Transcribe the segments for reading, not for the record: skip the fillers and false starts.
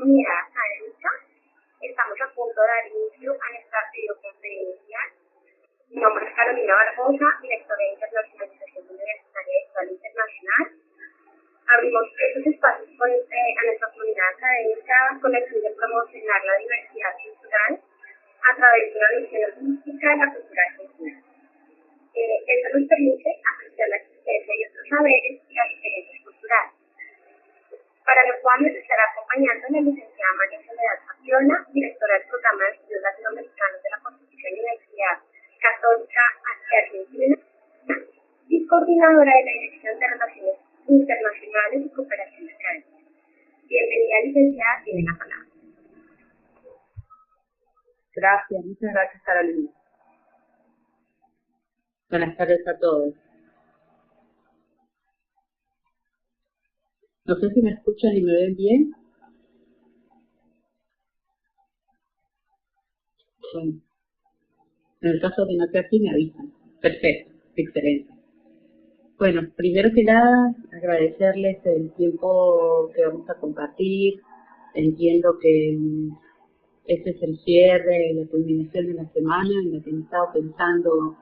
comunidad académica. Estamos a punto de dar inicio a nuestra videoconferencia. Mi nombre es Carolina Barbosa, directora de Internacionalización Universitaria de Escuela Internacional. Abrimos estos espacios a nuestra comunidad académica con el fin de promocionar la diversidad cultural a través de una visión holística de la cultura argentina. Esto nos permite apreciar la existencia de otros saberes y las diferencias culturales. Para lo cual nos estará acompañando la licenciada María Soledad Fabiola, directora del Programa de Estudios Latinoamericanos de la Pontificia Universidad Católica de Argentina y coordinadora de la Dirección de Relaciones Internacionales y Cooperación Académica. Bienvenida, licenciada, tiene la palabra. Gracias, muchas gracias, Carolina. Buenas tardes a todos. No sé si me escuchan y me ven bien. Bueno, en el caso de no estar aquí me avisan. Perfecto, excelente. Bueno, primero que nada, agradecerles el tiempo que vamos a compartir. Entiendo que este es el cierre, la culminación de la semana en la que hemos estado pensando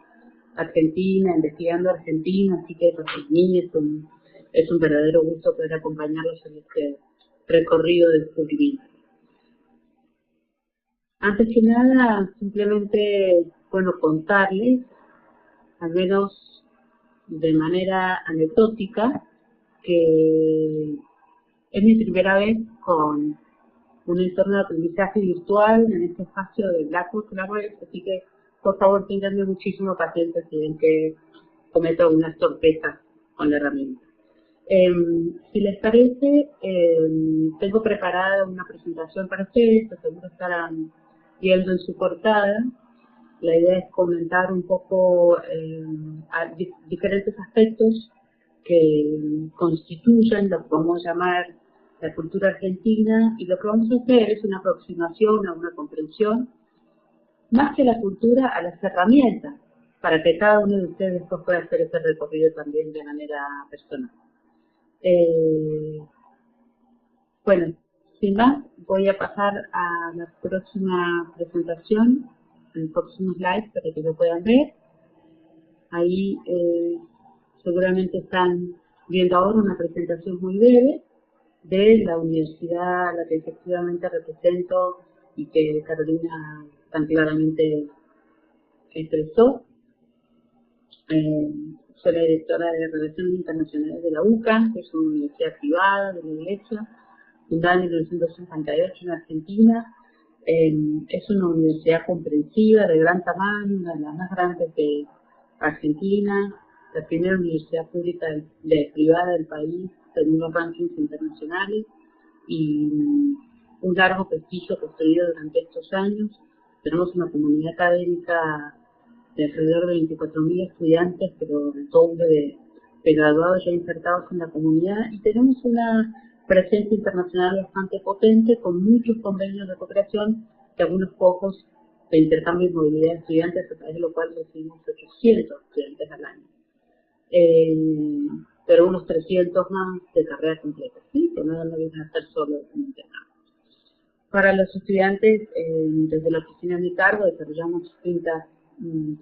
Argentina, investigando Argentina, así que para mí es un verdadero gusto poder acompañarlos en este recorrido de descubrimiento. Antes que nada, simplemente, contarles, al menos de manera anecdótica, que es mi primera vez con un entorno de aprendizaje virtual en este espacio de Blackboard Collaborate, así que por favor tenganme muchísimo paciencia si ven que cometo algunas sorpresas con la herramienta. Si les parece, tengo preparada una presentación para ustedes, que seguro estarán viendo en su portada. La idea es comentar un poco diferentes aspectos que constituyen lo que vamos a llamar la cultura argentina, y lo que vamos a hacer es una aproximación a una comprensión, más que la cultura, a las herramientas, para que cada uno de ustedes después pueda hacer ese recorrido también de manera personal. Bueno, sin más, voy a pasar a la próxima presentación, el próximo slide, para que lo puedan ver. Ahí seguramente están viendo ahora una presentación muy breve de la universidad a la que efectivamente represento y que Carolina tan claramente expresó. Soy la directora de Relaciones Internacionales de la UCA, que es una universidad privada de la Iglesia, fundada en 1958 en Argentina. Es una universidad comprensiva, de gran tamaño, una de las más grandes de Argentina, la primera universidad pública privada del país, según los rankings internacionales, y un largo prestigio construido durante estos años. Tenemos una comunidad académica de alrededor de 24.000 estudiantes, pero el doble de graduados ya insertados en la comunidad, y tenemos una presencia internacional bastante potente, con muchos convenios de cooperación y algunos pocos de intercambio y movilidad de estudiantes, a través de lo cual recibimos 800 estudiantes al año. Pero unos 300 más de carrera completa, ¿sí? Que no deben hacer solo un intercambio. Para los estudiantes, desde la oficina de mi cargo, desarrollamos distintas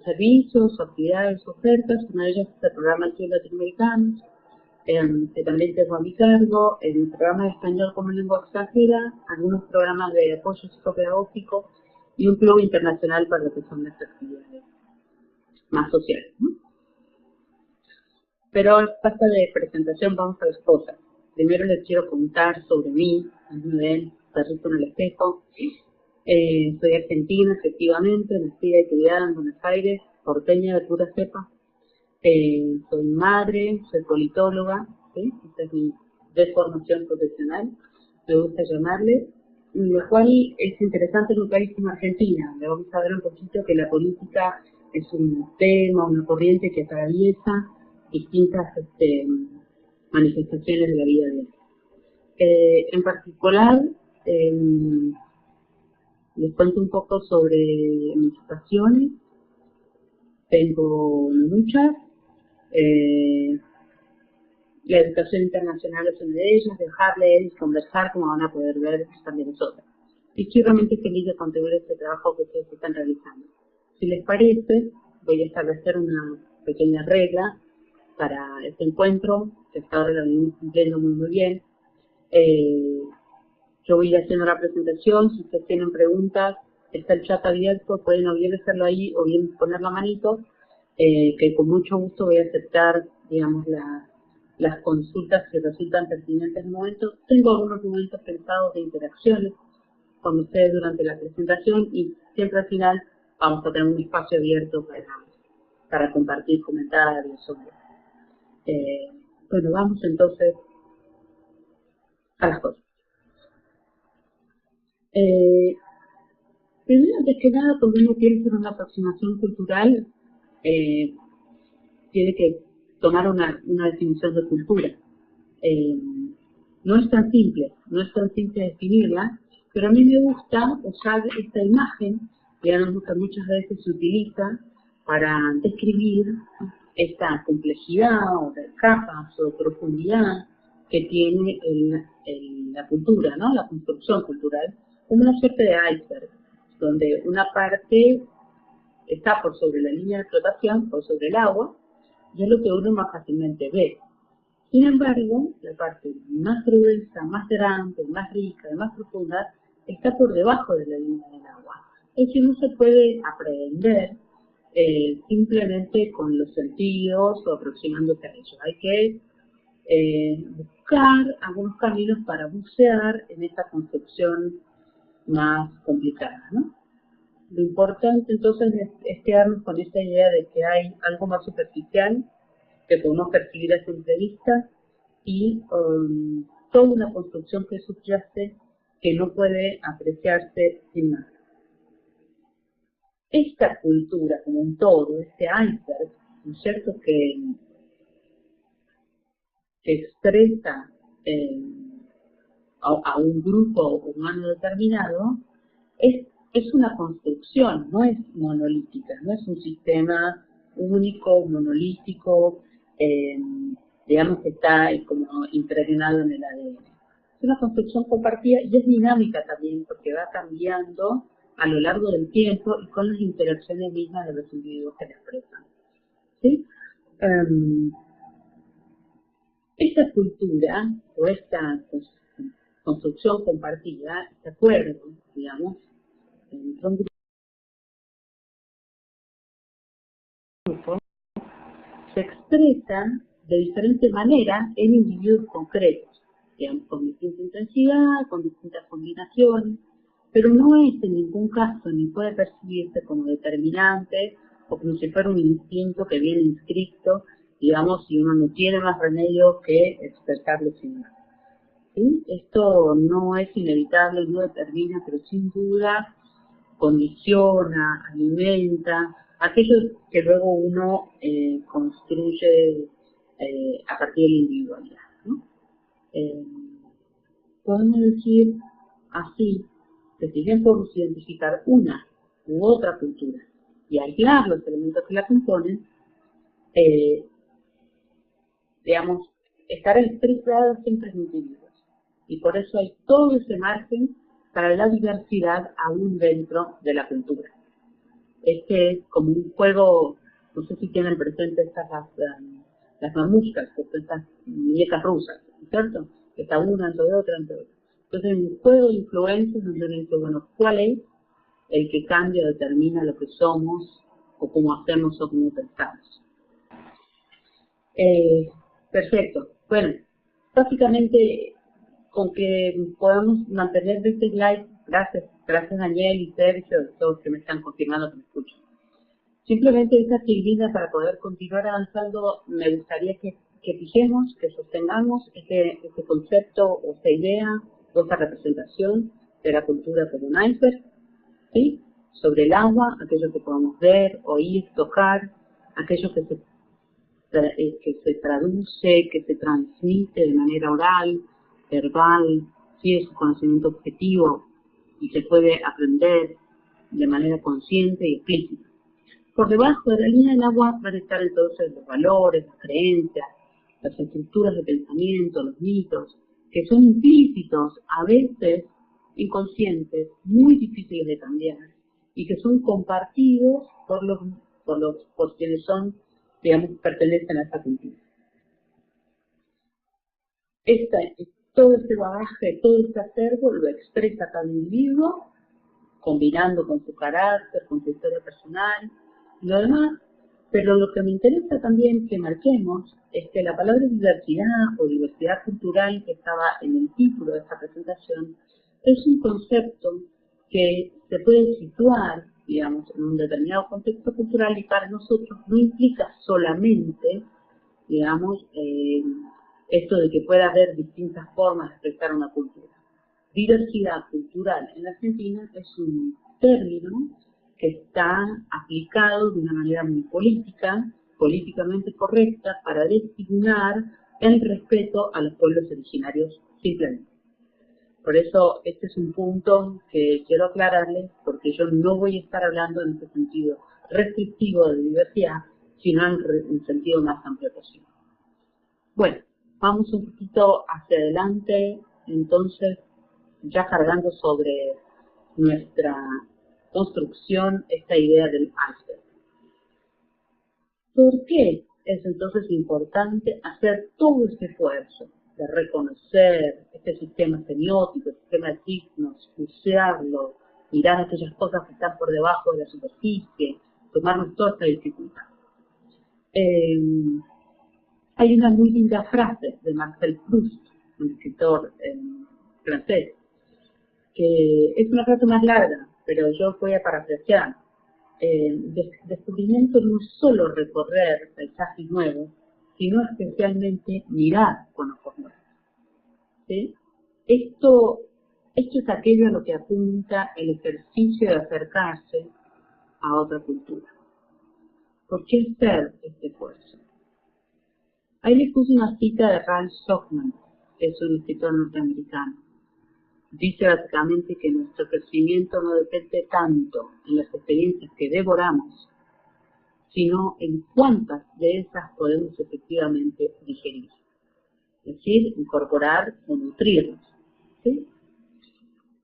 servicios, actividades, ofertas. Una de ellas es el programa de estudios latinoamericanos, que también tengo a mi cargo, el programa de español como lengua extranjera, algunos programas de apoyo psicopedagógico y un club internacional para lo que son las actividades más sociales, ¿no? Pero basta de presentación, vamos a las cosas. Primero les quiero contar sobre mí, me ven, perrito en el espejo. Soy argentina, efectivamente, nacida y criada en Buenos Aires, porteña de pura cepa. Soy madre, soy politóloga, ¿sí? Esta es mi deformación profesional, me gusta llamarle, lo cual es interesante en un país como Argentina, donde vamos a ver un poquito que la política es un tema, una corriente que atraviesa distintas manifestaciones de la vida diaria. En particular, les cuento un poco sobre mis pasiones. Tengo muchas, La educación internacional es una de ellas, dejar leer y conversar, como van a poder ver, también es otra. Y estoy realmente feliz de contribuir a este trabajo que ustedes están realizando. Si les parece, voy a establecer una pequeña regla para este encuentro, que hasta ahora lo venimos cumpliendo muy bien. Yo voy haciendo la presentación. Si ustedes tienen preguntas, está el chat abierto, pueden o bien hacerlo ahí o bien poner la manito, que con mucho gusto voy a aceptar, digamos, las consultas que resultan pertinentes en el momento. Tengo algunos momentos pensados de interacciones con ustedes durante la presentación y siempre al final vamos a tener un espacio abierto para compartir comentarios sobre. Bueno, vamos entonces a las cosas. Primero, antes que nada, cuando uno quiere hacer una aproximación cultural, tiene que tomar una definición de cultura. No es tan simple definirla, pero a mí me gusta usar esta imagen, que muchas veces se utiliza para describir esta complejidad o de capas o profundidad que tiene la cultura, ¿no? La construcción cultural, como una suerte de iceberg, donde una parte está por sobre la línea de flotación, por sobre el agua, y es lo que uno más fácilmente ve. Sin embargo, la parte más gruesa, más grande, más rica, más profunda, está por debajo de la línea del agua. Es decir, no se puede aprender simplemente con los sentidos o aproximándose a ellos. Hay que buscar algunos caminos para bucear en esta concepción más complicada, ¿no? Lo importante entonces es quedarnos con esta idea de que hay algo más superficial que podemos percibir a simple vista y toda una construcción que subyace que no puede apreciarse sin nada. Esta cultura como un todo, este iceberg, ¿no es cierto?, que expresa a un grupo humano determinado, es una construcción, no es monolítica, no es un sistema único, monolítico, digamos que está como impregnado en el ADN. Es una construcción compartida y es dinámica también porque va cambiando a lo largo del tiempo y con las interacciones mismas de los individuos que la expresan. ¿Sí? Esta cultura o esta construcción compartida, de acuerdo, digamos, entre un grupo, se expresa de diferente manera en individuos concretos, digamos, con distinta intensidad, con distintas combinaciones, pero no es en ningún caso ni puede percibirse como determinante o como si fuera un instinto que viene inscrito, digamos, si uno no tiene más remedio que expresarlo sin más. ¿Sí? Esto no es inevitable, no determina, pero sin duda condiciona, alimenta, aquello que luego uno construye a partir de la individualidad, ¿no? Podemos decir así que si bien podemos identificar una u otra cultura y aislar los elementos que la componen, digamos, estará estructurado siempre en individuos. Y por eso hay todo ese margen para la diversidad aún dentro de la cultura. Este es como un juego, no sé si tienen presente estas las mamushkas, que son estas muñecas rusas, ¿cierto? Que está una entre otra, entre otra. Entonces, un juego de influencias donde uno dice, bueno, ¿cuál es el que cambia o determina lo que somos, o cómo hacemos o cómo pensamos? Perfecto. Bueno, básicamente, con que podamos mantener este slide, gracias Daniel y Sergio, todos que me están confirmando que me escuchan. Simplemente esa actividad para poder continuar avanzando, me gustaría que fijemos, que sostengamos este concepto o esta idea o esta representación de la cultura como un iceberg, ¿sí? Sobre el agua, aquello que podamos ver, oír, tocar, aquello que se traduce, que se transmite de manera oral, verbal, sí, es un conocimiento objetivo y se puede aprender de manera consciente y explícita. Por debajo de la línea del agua van a estar entonces los valores, las creencias, las estructuras de pensamiento, los mitos, que son implícitos, a veces inconscientes, muy difíciles de cambiar, y que son compartidos por quienes son, digamos, pertenecen a esta cultura. Todo este bagaje, todo este acervo lo expresa cada individuo, combinando con su carácter, con su historia personal y lo demás, pero lo que me interesa también que marquemos es que la palabra diversidad o diversidad cultural que estaba en el título de esta presentación es un concepto que se puede situar, digamos, en un determinado contexto cultural y para nosotros no implica solamente, digamos, esto de que pueda haber distintas formas de expresar una cultura. Diversidad cultural en la Argentina es un término que está aplicado de una manera muy políticamente correcta, para designar el respeto a los pueblos originarios simplemente. Por eso este es un punto que quiero aclararles, porque yo no voy a estar hablando en este sentido restrictivo de diversidad, sino en un sentido más amplio posible. Bueno, vamos un poquito hacia adelante, entonces, ya cargando sobre nuestra construcción esta idea del iceberg. ¿Por qué es entonces importante hacer todo este esfuerzo de reconocer este sistema semiótico, este sistema de signos, bucearlo, mirar aquellas cosas que están por debajo de la superficie, tomarnos toda esta dificultad? Hay una muy linda frase de Marcel Proust, un escritor francés, que es una frase más larga, pero yo voy a parafrasear. Descubrimiento no es solo recorrer paisajes nuevos, sino especialmente mirar con ojos nuevos. ¿Sí? Esto es aquello a lo que apunta el ejercicio de acercarse a otra cultura. ¿Por qué hacer este esfuerzo? Ahí les puse una cita de Ralph Stockman, que es un escritor norteamericano. Dice básicamente que nuestro crecimiento no depende tanto en las experiencias que devoramos, sino en cuántas de esas podemos efectivamente digerir. Es decir, incorporar o nutrirnos. ¿Sí?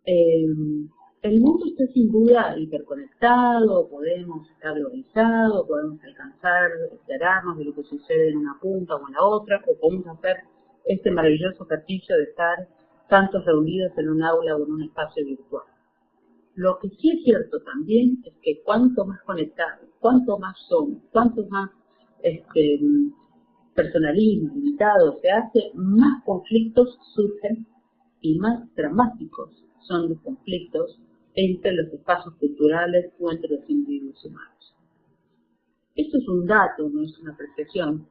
El mundo está sin duda hiperconectado, podemos estar globalizados, podemos alcanzar, enterarnos de lo que sucede en una punta o en la otra, o podemos hacer este maravilloso ejercicio de estar tantos reunidos en un aula o en un espacio virtual. Lo que sí es cierto también es que cuanto más conectados, cuanto más somos, cuanto más personalismo limitado se hace, más conflictos surgen y más dramáticos son los conflictos entre los espacios culturales o entre los individuos humanos. Esto es un dato, no es una apreciación,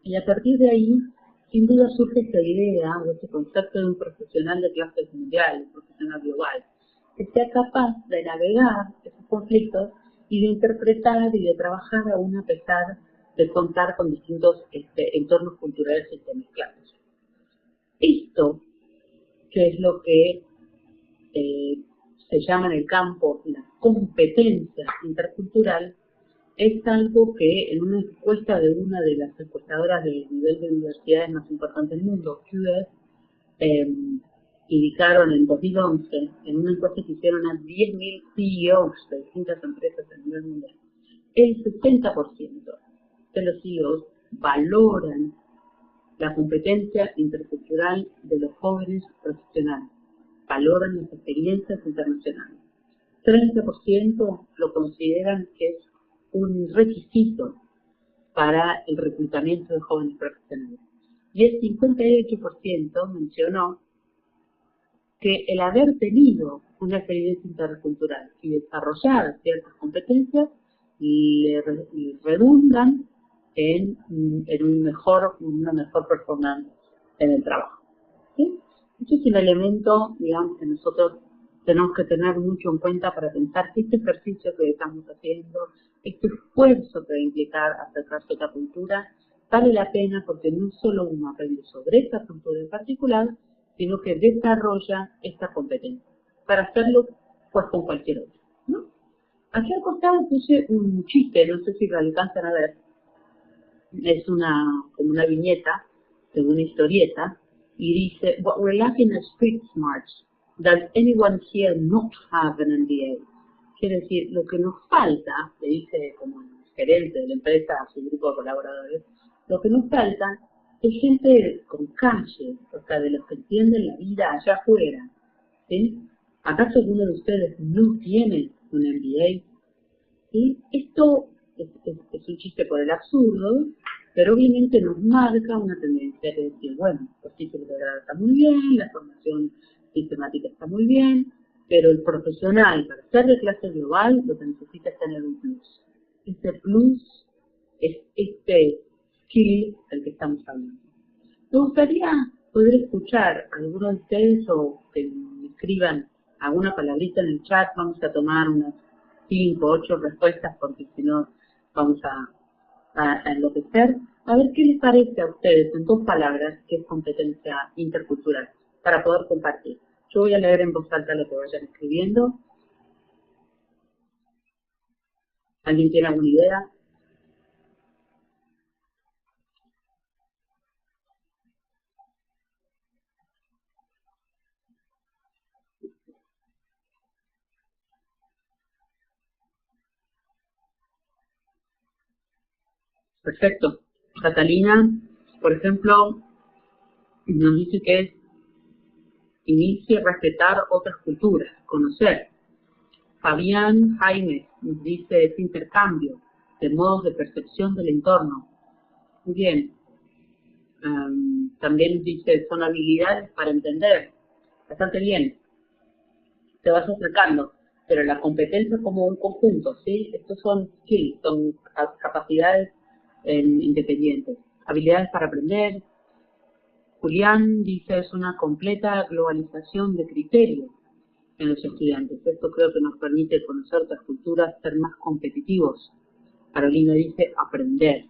y a partir de ahí, sin duda surge esta idea o este concepto de un profesional de clase mundial, un profesional global, que sea capaz de navegar esos conflictos y de interpretar y de trabajar aún a pesar de contar con distintos entornos culturales intermezclados. Esto, que es lo que se llama en el campo la competencia intercultural, es algo que en una encuesta de una de las encuestadoras del nivel de universidades más importante del mundo, QS, indicaron en 2011, en una encuesta que hicieron a 10.000 CEOs de distintas empresas a nivel mundial, el 60% de los CEOs valoran la competencia intercultural de los jóvenes profesionales, valoran las experiencias internacionales. 30% lo consideran que es un requisito para el reclutamiento de jóvenes profesionales. Y el 58% mencionó que el haber tenido una experiencia intercultural y desarrollar ciertas competencias le redundan en una mejor performance en el trabajo. ¿Sí? Este es un elemento, digamos, que nosotros tenemos que tener mucho en cuenta para pensar que este ejercicio que estamos haciendo, este esfuerzo que va a implicar acercarse a otra cultura, vale la pena porque no solo uno aprende sobre esta cultura en particular, sino que desarrolla esta competencia, para hacerlo pues con cualquier otra, ¿no? Aquí al costado puse un chiste, no sé si lo alcanzan a ver, es como una viñeta de una historieta, y dice, "What we're lacking is street smarts. Does anyone here not have an MBA?" Quiere decir, lo que nos falta, le dice como el gerente de la empresa a su grupo de colaboradores, lo que nos falta es gente con calle, o sea, de los que entienden la vida allá afuera, ¿sí? ¿Acaso alguno de ustedes no tiene un MBA? ¿Sí? Esto es un chiste por el absurdo, pero obviamente nos marca una tendencia de decir, bueno, los títulos de grado están muy bien, la formación sistemática está muy bien, pero el profesional para ser de clase global lo que necesita es tener un plus. Este plus es este skill del que estamos hablando. Me gustaría poder escuchar a alguno de ustedes o que me escriban alguna palabrita en el chat. Vamos a tomar unas 5 o 8 respuestas porque si no vamos a enloquecer. A ver qué les parece a ustedes en 2 palabras que es competencia intercultural para poder compartir. Yo voy a leer en voz alta lo que vayan escribiendo. ¿Alguien tiene alguna idea? Perfecto. Catalina, por ejemplo, nos dice que es inicie a respetar otras culturas, conocer. Fabián Jaime nos dice es intercambio de modos de percepción del entorno. Muy bien. También nos dice son habilidades para entender. Bastante bien. Te vas acercando, pero la competencia como un conjunto, ¿sí? Estos son skills, son capacidades independientes. Habilidades para aprender. Julián dice es una completa globalización de criterios en los estudiantes. Esto creo que nos permite conocer otras culturas, ser más competitivos. Carolina dice aprender.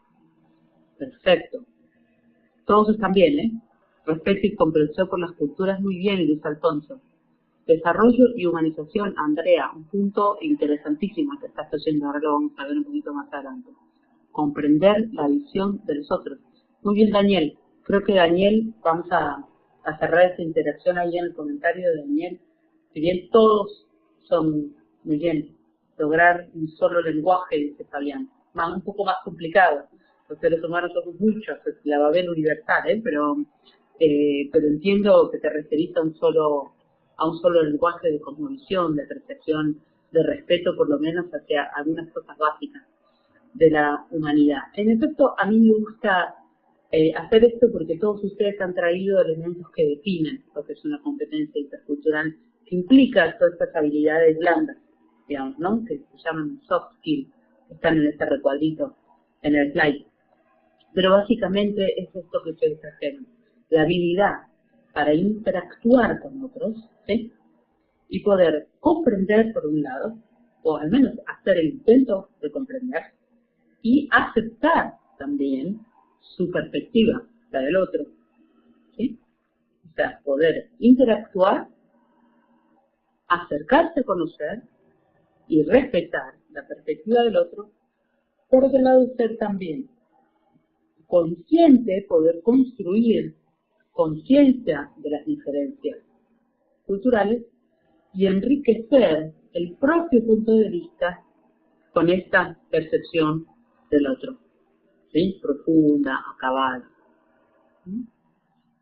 Perfecto. Todos están bien, ¿eh? Respeto y comprensión por las culturas, muy bien, Luis Alfonso. Desarrollo y humanización, Andrea, un punto interesantísimo que estás haciendo, ahora lo vamos a ver un poquito más adelante. Comprender la visión de los otros. Muy bien, Daniel. Creo que Daniel, vamos a cerrar esta interacción ahí en el comentario de Daniel. Si bien todos son, muy bien, lograr un solo lenguaje, dice Fabián, un poco más complicado. Los seres humanos somos muchos, es la Babel universal, pero entiendo que te referís a un solo lenguaje de cosmovisión, de percepción, de respeto por lo menos hacia algunas cosas básicas de la humanidad. En efecto, a mí me gusta hacer esto porque todos ustedes han traído elementos que definen lo que es una competencia intercultural, que implica todas estas habilidades blandas, digamos, ¿no? Que se llaman soft skills, que están en este recuadrito, en el slide. Pero básicamente es esto que ustedes trajeron, la habilidad para interactuar con otros, ¿sí? Y poder comprender por un lado, o al menos hacer el intento de comprender, y aceptar también su perspectiva, la del otro, ¿sí? O sea, poder interactuar, acercarse a conocer y respetar la perspectiva del otro, por otro lado ser también consciente, poder construir conciencia de las diferencias culturales y enriquecer el propio punto de vista con esta percepción del otro, ¿sí? Profunda, acabada.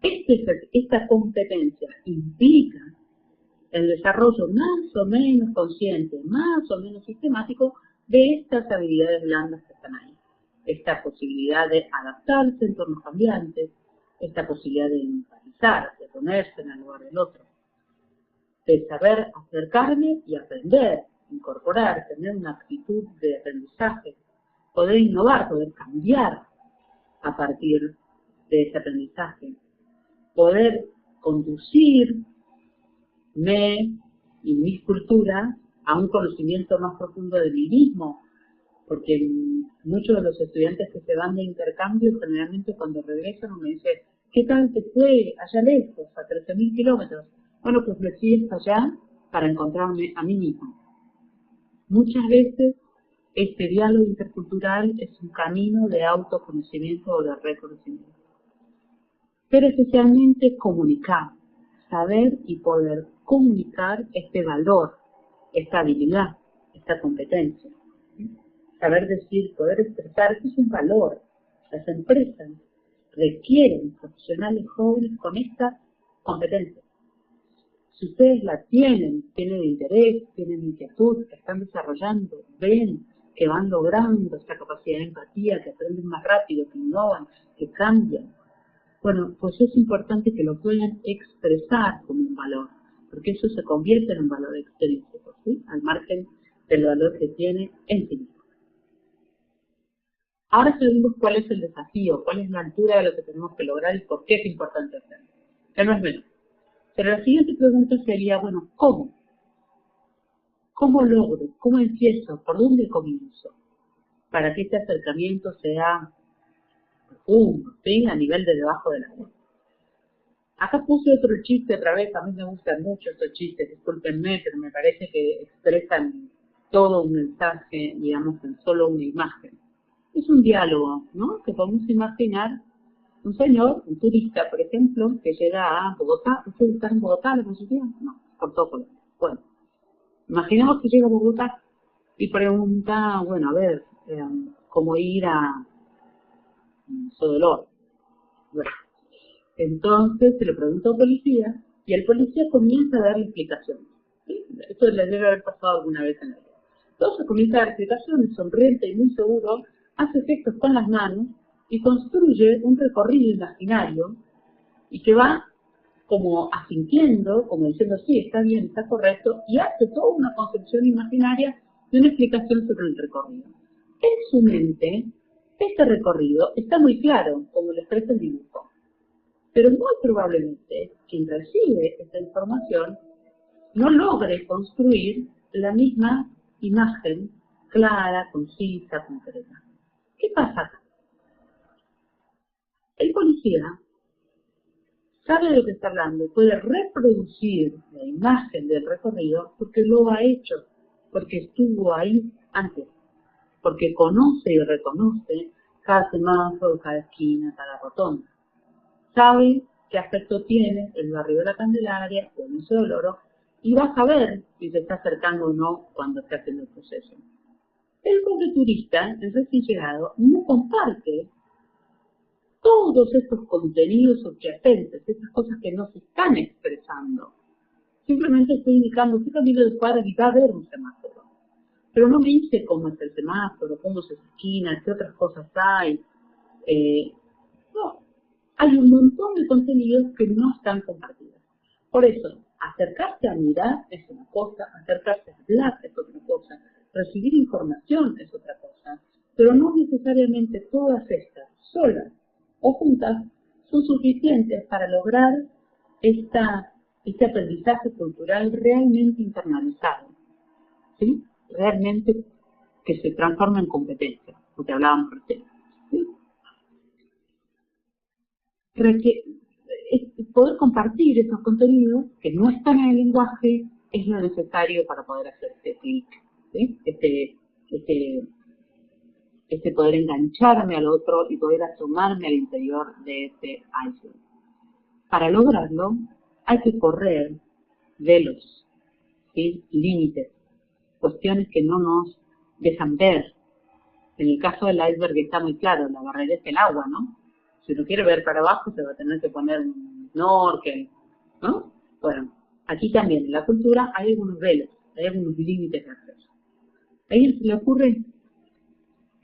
Esta competencia implica el desarrollo más o menos consciente, más o menos sistemático de estas habilidades blandas que están ahí. Esta posibilidad de adaptarse a entornos cambiantes, esta posibilidad de empatizar, de ponerse en el lugar del otro, de saber acercarme y aprender, incorporar, tener una actitud de aprendizaje, poder innovar, poder cambiar a partir de ese aprendizaje, poder conducirme y mis culturas a un conocimiento más profundo de mí mismo, porque muchos de los estudiantes que se van de intercambio generalmente cuando regresan me dicen, ¿qué tal te fue allá lejos, a 13.000 kilómetros? Bueno, pues me fui hasta allá para encontrarme a mí mismo. Muchas veces Este diálogo intercultural es un camino de autoconocimiento o de reconocimiento. Pero especialmente comunicar, saber y poder comunicar este valor, esta habilidad, esta competencia. Saber decir, poder expresar, esto es un valor. Las empresas requieren profesionales jóvenes con esta competencia. Si ustedes la tienen interés, tienen inquietud, que están desarrollando, ven que van logrando esta capacidad de empatía, que aprenden más rápido, que innovan, que cambian, bueno, pues es importante que lo puedan expresar como un valor, porque eso se convierte en un valor extrínseco, ¿sí? Al margen del valor que tiene en sí mismo. Ahora sabemos cuál es el desafío, cuál es la altura de lo que tenemos que lograr y por qué es importante hacerlo. Que no es menos. Pero la siguiente pregunta sería, bueno, ¿cómo? ¿Cómo logro? ¿Cómo empiezo? ¿Por dónde comienzo? Para que este acercamiento sea profundo, ¿sí? A nivel de debajo de la tierra. Acá puse otro chiste otra vez, a mí me gustan mucho estos chistes, discúlpenme, pero me parece que expresan todo un mensaje, digamos, en solo una imagen. Es un diálogo, ¿no? Que podemos imaginar un señor, un turista, por ejemplo, que llega a Bogotá. ¿Ustedes están en Bogotá la mayoría? No, por todo Colombia. Bueno, imaginemos que llega a Bogotá y pregunta, bueno, a ver, cómo ir a Sodolor. Bueno, entonces se le pregunta a un policía y el policía comienza a darle explicaciones. ¿Sí? Esto le debe haber pasado alguna vez en la vida. Entonces comienza a dar explicaciones, sonriente y muy seguro, hace gestos con las manos y construye un recorrido imaginario y que va como asintiendo, como diciendo sí, está bien, está correcto, y hace toda una concepción imaginaria de una explicación sobre el recorrido. En su mente, este recorrido está muy claro, como lo expresa el dibujo, pero muy probablemente quien recibe esta información no logre construir la misma imagen clara, concisa, concreta. ¿Qué pasa acá? El policía sabe de lo que está hablando y puede reproducir la imagen del recorrido porque lo ha hecho, porque estuvo ahí antes, porque conoce y reconoce cada semáforo, cada esquina, cada rotonda. Sabe qué aspecto tiene el barrio de la Candelaria o el Museo del Oro y va a saber si se está acercando o no cuando esté haciendo el proceso. El pobre turista, el recién llegado, no comparte todos estos contenidos subyacentes, esas cosas que no se están expresando. Simplemente estoy indicando qué camino de cuadra y va a haber un semáforo. Pero no me dice cómo es el semáforo, cómo es esa esquina, qué otras cosas hay. No, hay un montón de contenidos que no están compartidos. Por eso, acercarse a mirar es una cosa, acercarse a hablar es otra cosa, recibir información es otra cosa, pero no necesariamente todas estas, solas o juntas, son suficientes para lograr este aprendizaje cultural realmente internalizado, ¿sí? Realmente que se transforma en competencia, lo que hablábamos recién, ¿sí? Poder compartir esos contenidos que no están en el lenguaje es lo necesario para poder hacer este clic, ¿sí? Este poder engancharme al otro y poder asomarme al interior de ese iceberg. Para lograrlo hay que correr velos, ¿sí? Límites, cuestiones que no nos dejan ver. En el caso del iceberg está muy claro, la barrera es el agua, ¿no? Si uno quiere ver para abajo se va a tener que poner un snorkel, ¿no? Bueno, aquí también en la cultura hay algunos velos, hay algunos límites de acceso. ¿A alguien se le ocurre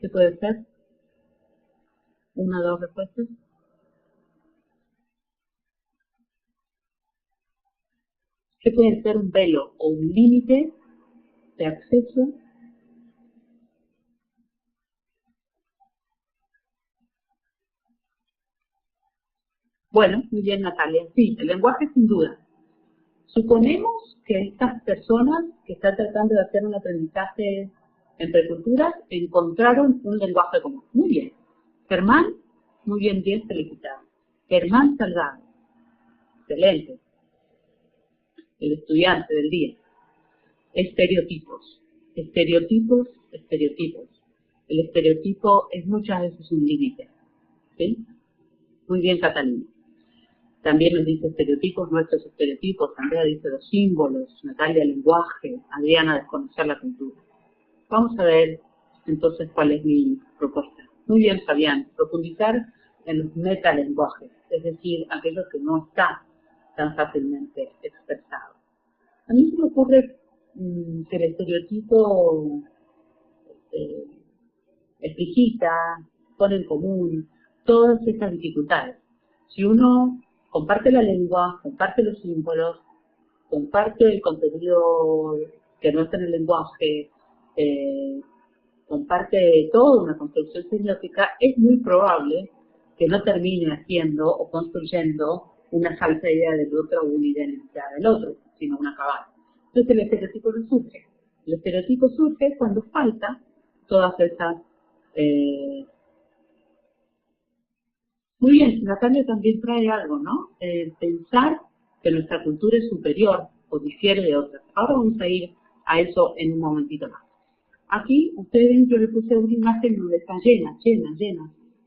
qué puede ser? ¿Una o dos respuestas? ¿Qué puede ser un velo o un límite de acceso? Bueno, muy bien, Natalia. Sí, el lenguaje sin duda. Suponemos que estas personas que están tratando de hacer un aprendizaje entre culturas encontraron un lenguaje común. Muy bien. Germán, muy bien, 10 felicitado. Germán Salgado, excelente. El estudiante del día. Estereotipos. estereotipos, estereotipos. El estereotipo es muchas veces un límite, ¿sí? Muy bien, Catalina. También nos dice estereotipos, nuestros estereotipos. Andrea dice los símbolos, Natalia el lenguaje, Adriana desconocer la cultura. Vamos a ver entonces cuál es mi propuesta. Muy bien, Fabián, profundizar en los metalenguajes, es decir, aquello que no está tan fácilmente expresado. A mí se me ocurre que el estereotipo explicita, pone en común todas estas dificultades. Si uno comparte la lengua, comparte los símbolos, comparte el contenido que no está en el lenguaje, comparte toda una construcción semiótica, es muy probable que no termine haciendo o construyendo una falsa idea del otro o una identidad del otro, sino una cabal. Entonces el estereotipo no surge. El estereotipo surge cuando falta todas esas... Muy bien, Natalia también trae algo, ¿no? Pensar que nuestra cultura es superior o difiere de otras. Ahora vamos a ir a eso en un momentito más. Aquí, ustedes ven, yo le puse una imagen donde está llena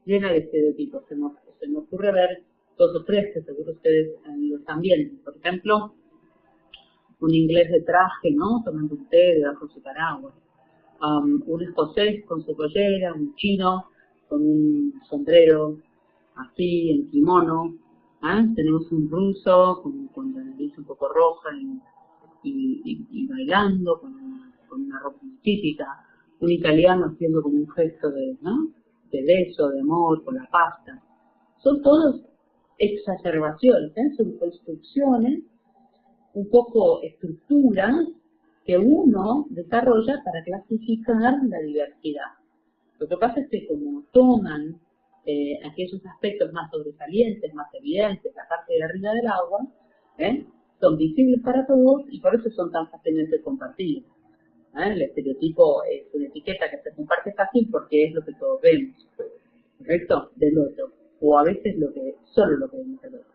de estereotipos. Se me ocurre ver 2 o 3 que seguro ustedes lo están viendo. Por ejemplo, un inglés de traje, ¿no? Tomando un té debajo de su paraguas. Un escocés con su pollera, un chino con un sombrero así, en kimono. Tenemos un ruso con la nariz un poco roja y bailando con una ropa típica. Un italiano haciendo como un gesto de, ¿no?, de beso, de amor, con la pasta. Son todos exacerbaciones, son construcciones, un poco estructuras que uno desarrolla para clasificar la diversidad. Lo que pasa es que como toman aquellos aspectos más sobresalientes, más evidentes, la parte de arriba del agua, son visibles para todos y por eso son tan fácilmente compartidos. El estereotipo es una etiqueta que se comparte fácil porque es lo que todos vemos, ¿correcto? Del otro, o a veces solo lo que vemos del otro.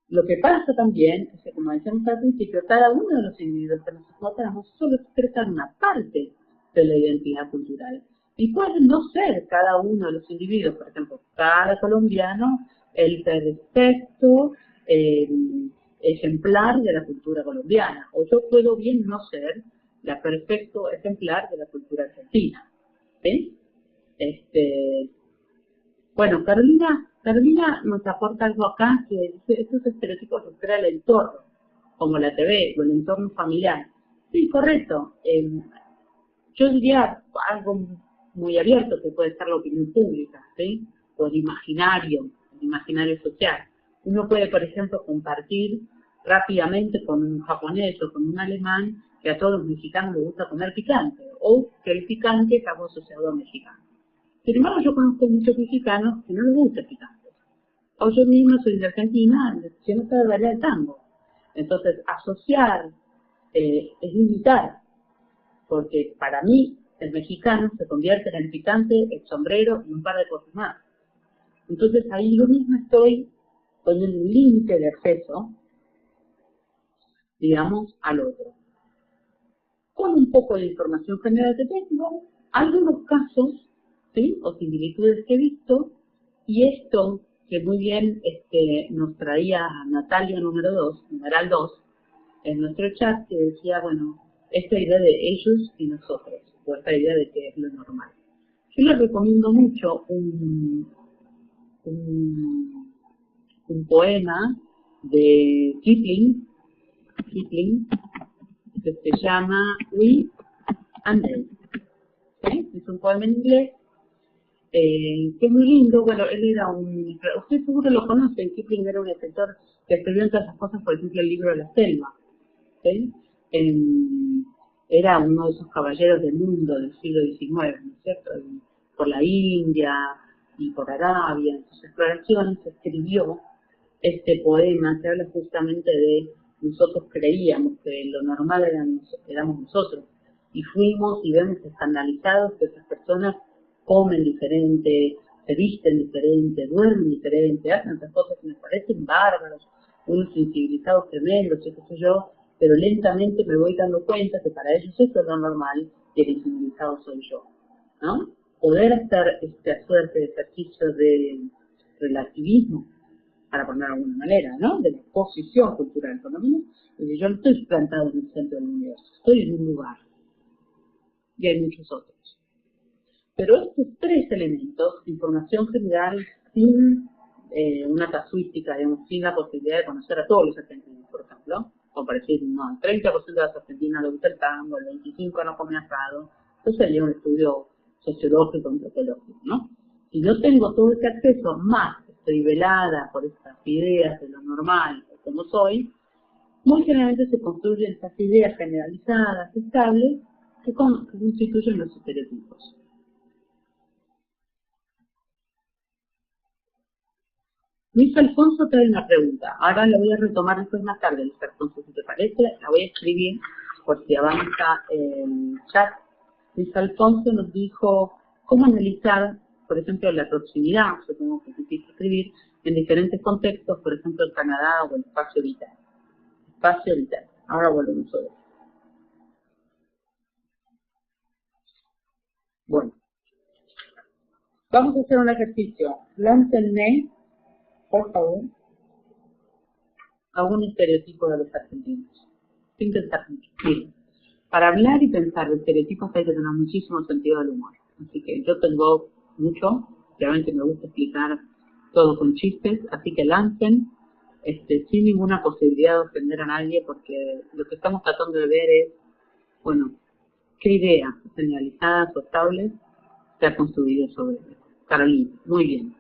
Lo que pasa también es que, como decíamos al principio, cada uno de los individuos que nos encontramos solo expresan una parte de la identidad cultural. Y puede no ser cada uno de los individuos, por ejemplo, cada colombiano, el perfecto ejemplar de la cultura colombiana. O yo puedo bien no ser la perfecto ejemplar de la cultura argentina. ¿Sí? Bueno, Carolina nos aporta algo acá que dice, estos estereotipos los crea el entorno, como la TV o el entorno familiar. Sí, correcto. Yo diría algo muy abierto que puede ser la opinión pública, ¿sí? O el imaginario social. Uno puede, por ejemplo, compartir rápidamente con un japonés o con un alemán que a todos los mexicanos les gusta comer picante, o que el picante está asociado a mexicano. Sin embargo, yo conozco muchos mexicanos que no les gusta el picante. O yo misma soy de Argentina, yo no sé de bailar el tango. Entonces, asociar es limitar, porque para mí el mexicano se convierte en el picante, el sombrero y un par de cosas más. Entonces ahí yo misma estoy poniendo un límite de acceso, digamos, al otro. Con un poco de información general que tengo, algunos casos, ¿sí?, o similitudes que he visto, y esto que muy bien nos traía Natalia numeral 2, en nuestro chat, que decía, bueno, esta idea de ellos y nosotros, o esta idea de que es lo normal. Yo les recomiendo mucho un poema de Kipling, que se llama We and They. ¿Sí? Es un poema en inglés, que es muy lindo. Bueno, él era ustedes seguro lo conocen, Kipling era un escritor que escribió entre otras cosas, por ejemplo, el libro de la selva. ¿Sí? Era uno de esos caballeros del mundo del siglo XIX, ¿no es cierto? Por la India y por Arabia, en sus exploraciones escribió este poema que habla justamente de nosotros creíamos que lo normal éramos nosotros, y fuimos y vemos escandalizados que esas personas comen diferente, se visten diferente, duermen diferente, hacen otras cosas que nos parecen bárbaros, unos incivilizados tremendos, qué sé yo, pero lentamente me voy dando cuenta que para ellos eso es lo normal y el invisibilizado soy yo, ¿no? Poder hacer esta suerte de ejercicio de relativismo, para poner de alguna manera, ¿no? De la posición cultural, por lo menos, porque yo no estoy plantado en el centro del universo, estoy en un lugar, y hay muchos otros. Pero estos tres elementos, información general, sin una casuística, digamos, sin la posibilidad de conocer a todos los argentinos, por ejemplo, o para decir, no, el 30% de los argentinos le gusta el tango, el 25% no come asado, eso sería un estudio sociológico, antropológico, ¿no? Si yo tengo todo ese acceso, más estoy velada por estas ideas de lo normal, o como soy, muy generalmente se construyen estas ideas generalizadas, estables, que constituyen los estereotipos. Luis Alfonso trae una pregunta. Ahora la voy a retomar después más tarde, Luis Alfonso, si te parece. La voy a escribir por si avanza el chat. Luis Alfonso nos dijo cómo analizar, por ejemplo, la proximidad, supongo que quisiste escribir, en diferentes contextos, por ejemplo, el Canadá o el espacio vital. Espacio vital. Ahora volvemos a ver. Bueno, vamos a hacer un ejercicio. Láncenme, por favor, algún estereotipo de los argentinos, sin pensar mucho. Miren, para hablar y pensar de estereotipos hay que tener muchísimo sentido del humor. Así que yo tengo mucho, realmente me gusta explicar todo con chistes, así que lancen, sin ninguna posibilidad de ofender a nadie, porque lo que estamos tratando de ver es, bueno, qué ideas generalizadas o estables se ha construido sobre eso. Carolina, muy bien.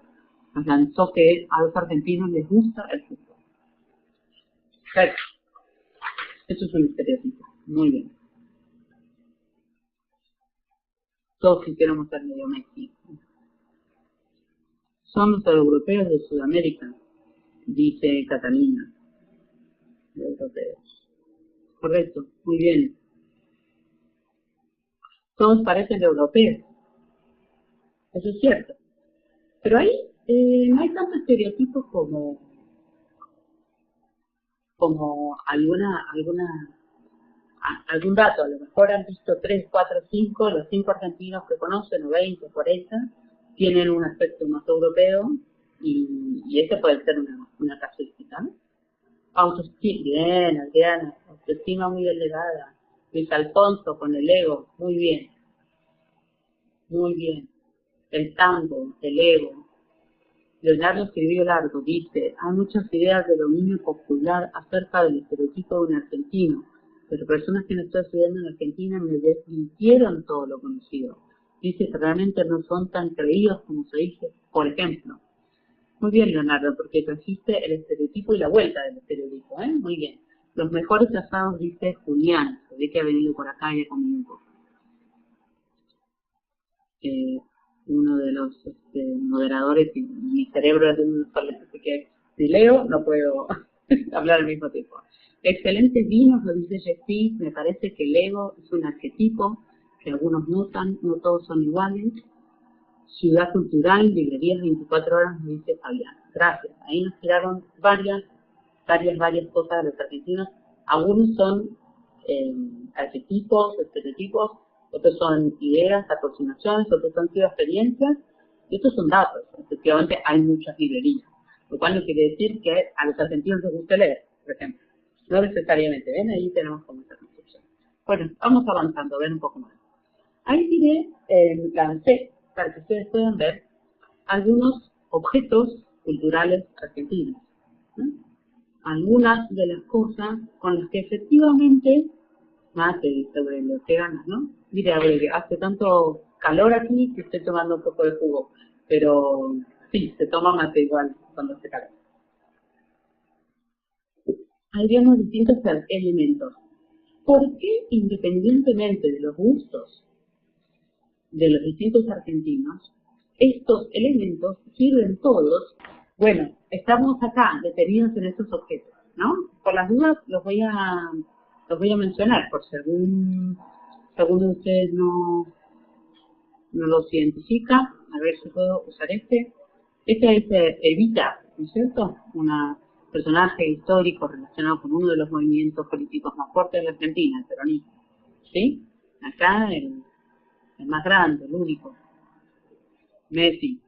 Nos lanzó que a los argentinos les gusta el fútbol. Perfecto. Eso es un estereotipo. Muy bien. Todos quisiéramos ser medio Messi. Son los europeos de Sudamérica, dice Catalina. Los europeos. Correcto, muy bien. Todos parecen europeos. Eso es cierto. Pero ahí no hay tantos estereotipos como algún dato. A lo mejor han visto 3, 4, 5, los 5 argentinos que conocen, o 20, 40, tienen un aspecto más europeo y ese puede ser una casuística, ¿no? Autoestima, bien, Adriana, autoestima muy elevada. Luis Alfonso con el ego, muy bien. Muy bien. El tango, el ego. Leonardo escribió largo, dice, hay muchas ideas de dominio popular acerca del estereotipo de un argentino, pero personas que no están estudiando en Argentina me desmintieron todo lo conocido. Dice que realmente no son tan creídos como se dice, por ejemplo. Muy bien, Leonardo, porque trajiste el estereotipo y la vuelta del estereotipo, ¿eh? Muy bien. Los mejores asados, dice Julián, se ve que ha venido por acá y ha comido un poco. Uno de los moderadores, y mi cerebro es de un solo, así que si leo no puedo hablar al mismo tiempo. Excelentes vinos, lo dice Jeffy, me parece que el ego es un arquetipo que algunos notan, no todos son iguales. Ciudad cultural, librerías 24 horas, me dice Fabián. Gracias. Ahí nos tiraron varias cosas de los argentinos. Algunos son arquetipos, estereotipos, otros son ideas, aproximaciones, otros han sido experiencias, y estos son datos. Efectivamente hay muchas librerías, lo cual no quiere decir que a los argentinos les guste leer, por ejemplo. No necesariamente, ¿ven? Ahí tenemos como esa construcción. Bueno, vamos avanzando, ven un poco más. Ahí diré, lancé, para que ustedes puedan ver, algunos objetos culturales argentinos, ¿no? Algunas de las cosas con las que efectivamente mate sobre lo que ganas, ¿no? Mire, Abril, hace tanto calor aquí que estoy tomando un poco de jugo, pero sí, se toma mate igual cuando hace calor. Hay unos distintos elementos. ¿Por qué, independientemente de los gustos de los distintos argentinos, estos elementos sirven todos? Bueno, estamos acá detenidos en estos objetos, ¿no? Por las dudas los voy a mencionar, por si alguno de ustedes no los identifica. A ver si puedo usar este. Este es Evita, ¿no es cierto? personaje histórico relacionado con uno de los movimientos políticos más fuertes de la Argentina, el peronismo. ¿Sí? Acá el más grande, el único, Messi.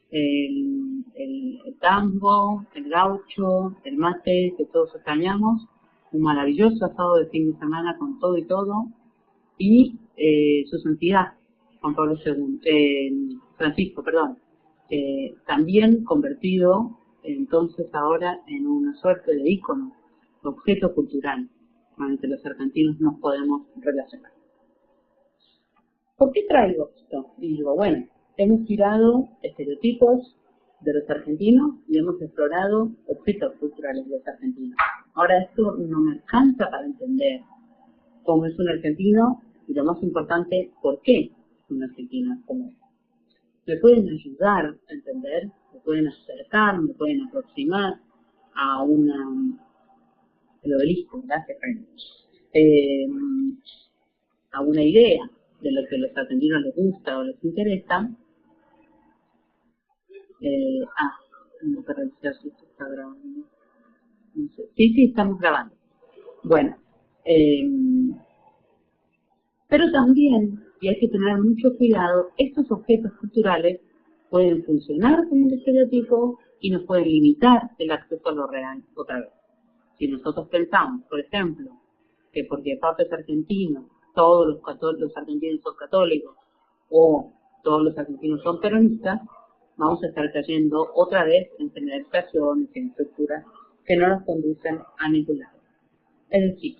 El tango, el gaucho, el mate, que todos extrañamos, un maravilloso asado de fin de semana con todo y todo, y su santidad, Juan Pablo II, Francisco, perdón, también convertido entonces ahora en una suerte de ícono, objeto cultural, con el que los argentinos nos podemos relacionar. ¿Por qué traigo esto? Y digo, bueno, hemos tirado estereotipos de los argentinos y hemos explorado objetos culturales de los argentinos. Ahora esto no me alcanza para entender cómo es un argentino y lo más importante, por qué un argentino es como es. Me pueden ayudar a entender, me pueden acercar, me pueden aproximar a el obelisco, gracias, a una idea de lo que a los argentinos les gusta o les interesa. No te revisar si esto está grabando. No sé. Sí, estamos grabando. Bueno, pero también, y hay que tener mucho cuidado, estos objetos culturales pueden funcionar como un estereotipo y nos pueden limitar el acceso a lo real otra vez. Si nosotros pensamos, por ejemplo, que porque el Papa es argentino, todos los argentinos son católicos, o todos los argentinos son peronistas, vamos a estar cayendo otra vez en generalizaciones, en estructuras que no nos conducen a ningún lado. Es decir,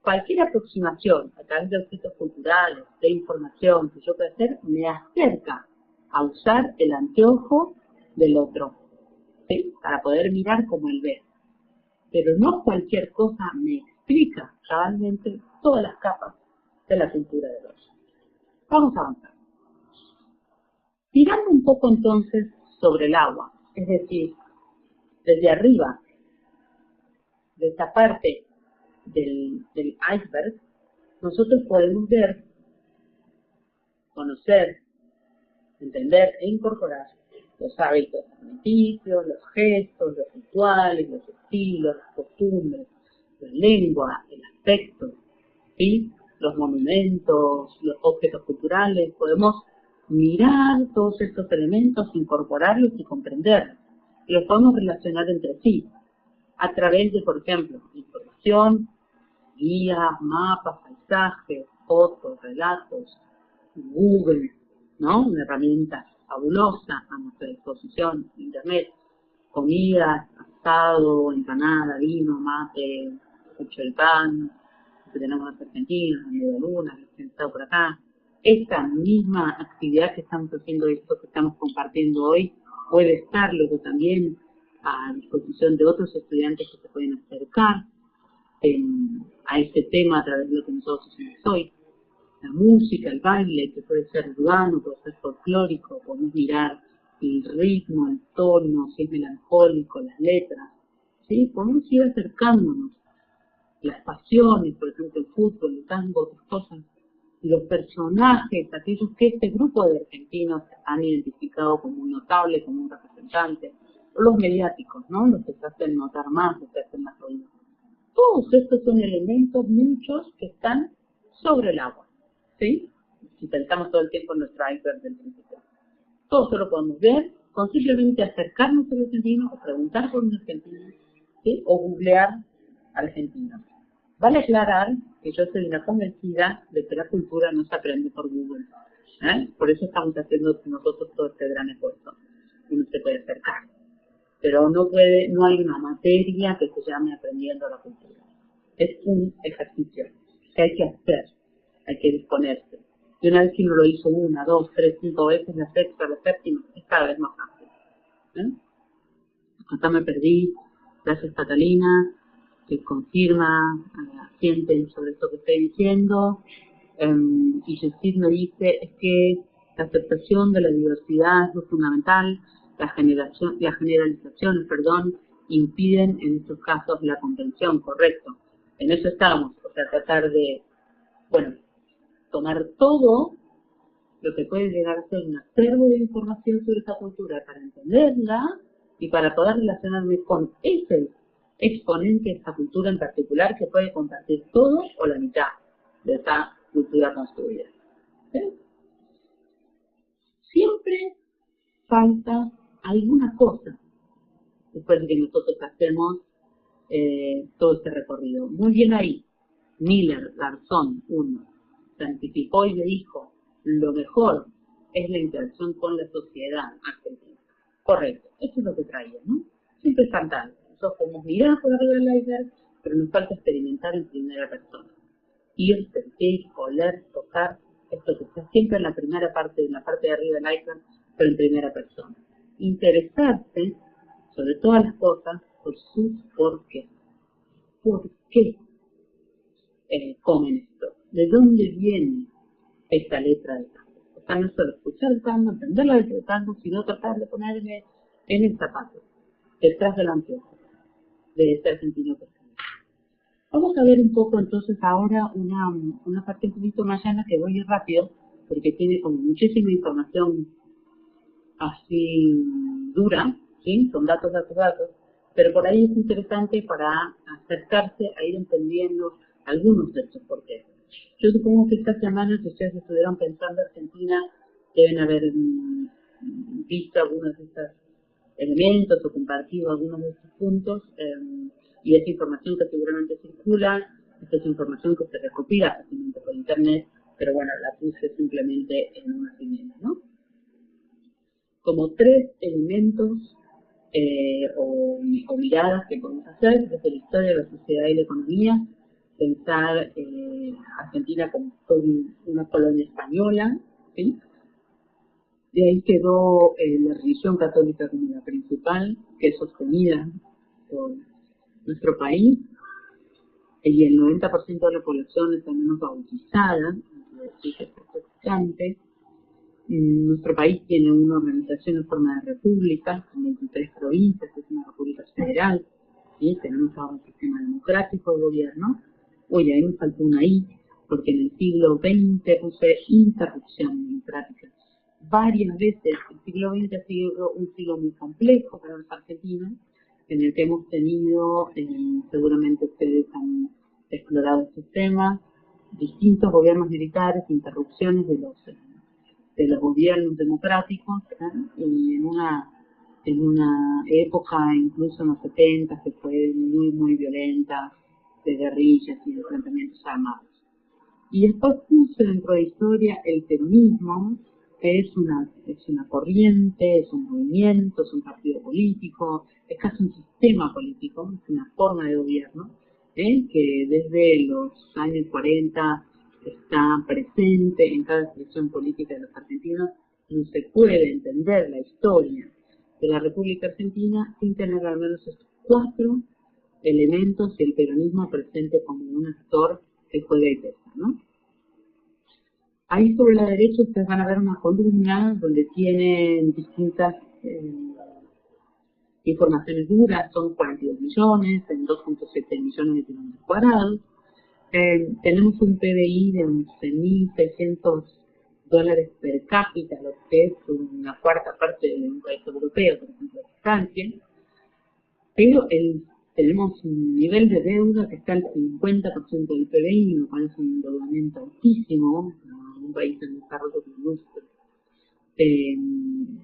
cualquier aproximación a través de objetos culturales, de información que yo pueda hacer, me acerca a usar el anteojo del otro, ¿sí? Para poder mirar como él ve. Pero no cualquier cosa me explica realmente todas las capas de la cultura del otro. Vamos a avanzar. Tirando un poco entonces sobre el agua, es decir, desde arriba, de esta parte del iceberg, nosotros podemos ver, conocer, entender e incorporar los hábitos alimenticios, los gestos, los rituales, los estilos, las costumbres, la lengua, el aspecto, ¿sí? Los monumentos, los objetos culturales. Podemos mirar todos estos elementos, incorporarlos y comprenderlos. Y los podemos relacionar entre sí a través de, por ejemplo, información, guías, mapas, paisajes, fotos, relatos, Google, ¿no? Una herramienta fabulosa a nuestra disposición, Internet, comidas, asado, empanada, vino, mate, hecho el pan, que tenemos los argentinos, la media luna, los que han estado por acá. Esta misma actividad que estamos haciendo, esto que estamos compartiendo hoy, puede estar luego también a disposición de otros estudiantes que se pueden acercar a este tema a través de lo que nosotros hacemos hoy. La música, el baile, que puede ser urbano, puede ser folclórico, podemos mirar el ritmo, el tono, si es melancólico, las letras, ¿sí? Podemos ir acercándonos. Las pasiones, por ejemplo, el fútbol, el tango, otras cosas. Los personajes, aquellos que este grupo de argentinos han identificado como un notable, como un representante, o los mediáticos, ¿no? Los que se hacen notar más, los que hacen más ruido. Todos estos son elementos, muchos, que están sobre el agua, ¿sí? Si pensamos todo el tiempo en nuestro iceberg del principio. Todo eso lo podemos ver con simplemente acercarnos al argentino o preguntar por un argentino, ¿sí? O googlear argentinos. Vale aclarar que yo soy una convencida de que la cultura no se aprende por Google. Por eso estamos haciendo nosotros todo este gran esfuerzo. Uno se puede acercar. Pero no hay una materia que se llame aprendiendo la cultura. Es un ejercicio que hay que hacer, hay que disponerse. Y una vez que uno lo hizo 1, 2, 3, 5 veces, la sexta, la séptima, es cada vez más fácil. Acá me perdí. Gracias, Catalina, que confirma, asienten sobre esto que estoy diciendo. Y Jesús me dice, es que la aceptación de la diversidad es lo fundamental. Las generalizaciones, impiden en estos casos la comprensión, correcto. En eso estamos, o sea, tratar de, tomar todo lo que puede llegar a ser un acervo de información sobre esta cultura para entenderla y para poder relacionarme con ese exponente de esa cultura en particular que puede compartir todo o la mitad de esa cultura construida. ¿Sí? Siempre falta alguna cosa después de que nosotros hacemos todo este recorrido. Muy bien ahí, Miller, Garzón, uno, se anticipó y le dijo, lo mejor es la interacción con la sociedad argentina. Correcto, eso es lo que traía, ¿no? Siempre falta algo. Nosotros podemos mirar por arriba del iceberg, pero nos falta experimentar en primera persona. Ir, sentir, oler, tocar, esto que está siempre en la primera parte, en la parte de arriba del iceberg, pero en primera persona. Interesarse sobre todas las cosas por sus por qué. ¿Por qué comen esto? ¿De dónde viene esta letra de tango? O sea, no solo escuchar el tango, entender la letra de tango, sino tratar de ponerme en el zapato, detrás del anteojo, de este argentino que está. Vamos a ver un poco entonces ahora una parte un poquito más llana que voy rápido, porque tiene como muchísima información así dura, ¿sí? Son datos, pero por ahí es interesante para acercarse a ir entendiendo algunos de estos porqués. Yo supongo que esta semana, si ustedes estuvieron pensando en Argentina, deben haber visto algunos de estos elementos o compartido algunos de estos puntos, y esta información que seguramente circula, esta es información que se recopila fácilmente por internet, pero bueno, la puse simplemente en una cimera, ¿no? Como 3 elementos o miradas que podemos hacer desde la historia, la sociedad y la economía. Pensar Argentina como una colonia española, ¿sí? De ahí quedó la religión católica como la principal, que es sostenida por nuestro país, y el 90% de la población está menos bautizada, es protestante. Nuestro país tiene una organización en forma de república, con 23 provincias, es una república federal, ¿sí? Tenemos ahora un sistema democrático de gobierno. Oye, ahí me faltó una I, porque en el siglo XX puse interrupción democrática. Varias veces el siglo XX ha sido un siglo muy complejo para los argentinos, en el que hemos tenido, seguramente ustedes han explorado este tema, distintos gobiernos militares, interrupciones de los gobiernos democráticos, y en una época, incluso en los 70, que fue muy violenta, de guerrillas y de enfrentamientos armados. Y después puse dentro de historia el peronismo, que es una corriente, es un movimiento, es un partido político, es casi un sistema político, es una forma de gobierno, que desde los años 40 está presente en cada expresión política de los argentinos. No se puede entender la historia de la República Argentina sin tener al menos estos 4 elementos y el peronismo presente como un actor que juega y pesa, ¿no? Ahí sobre la derecha ustedes van a ver una columna donde tienen distintas informaciones duras, son 42 millones, en 2.7 millones de kilómetros cuadrados. Tenemos un PBI de $11.600 per cápita, lo que es una cuarta parte de un país europeo, por ejemplo, de Francia. Pero tenemos un nivel de deuda que está al 50% del PBI, lo cual es un endeudamiento altísimo a un país en desarrollo como nuestro. En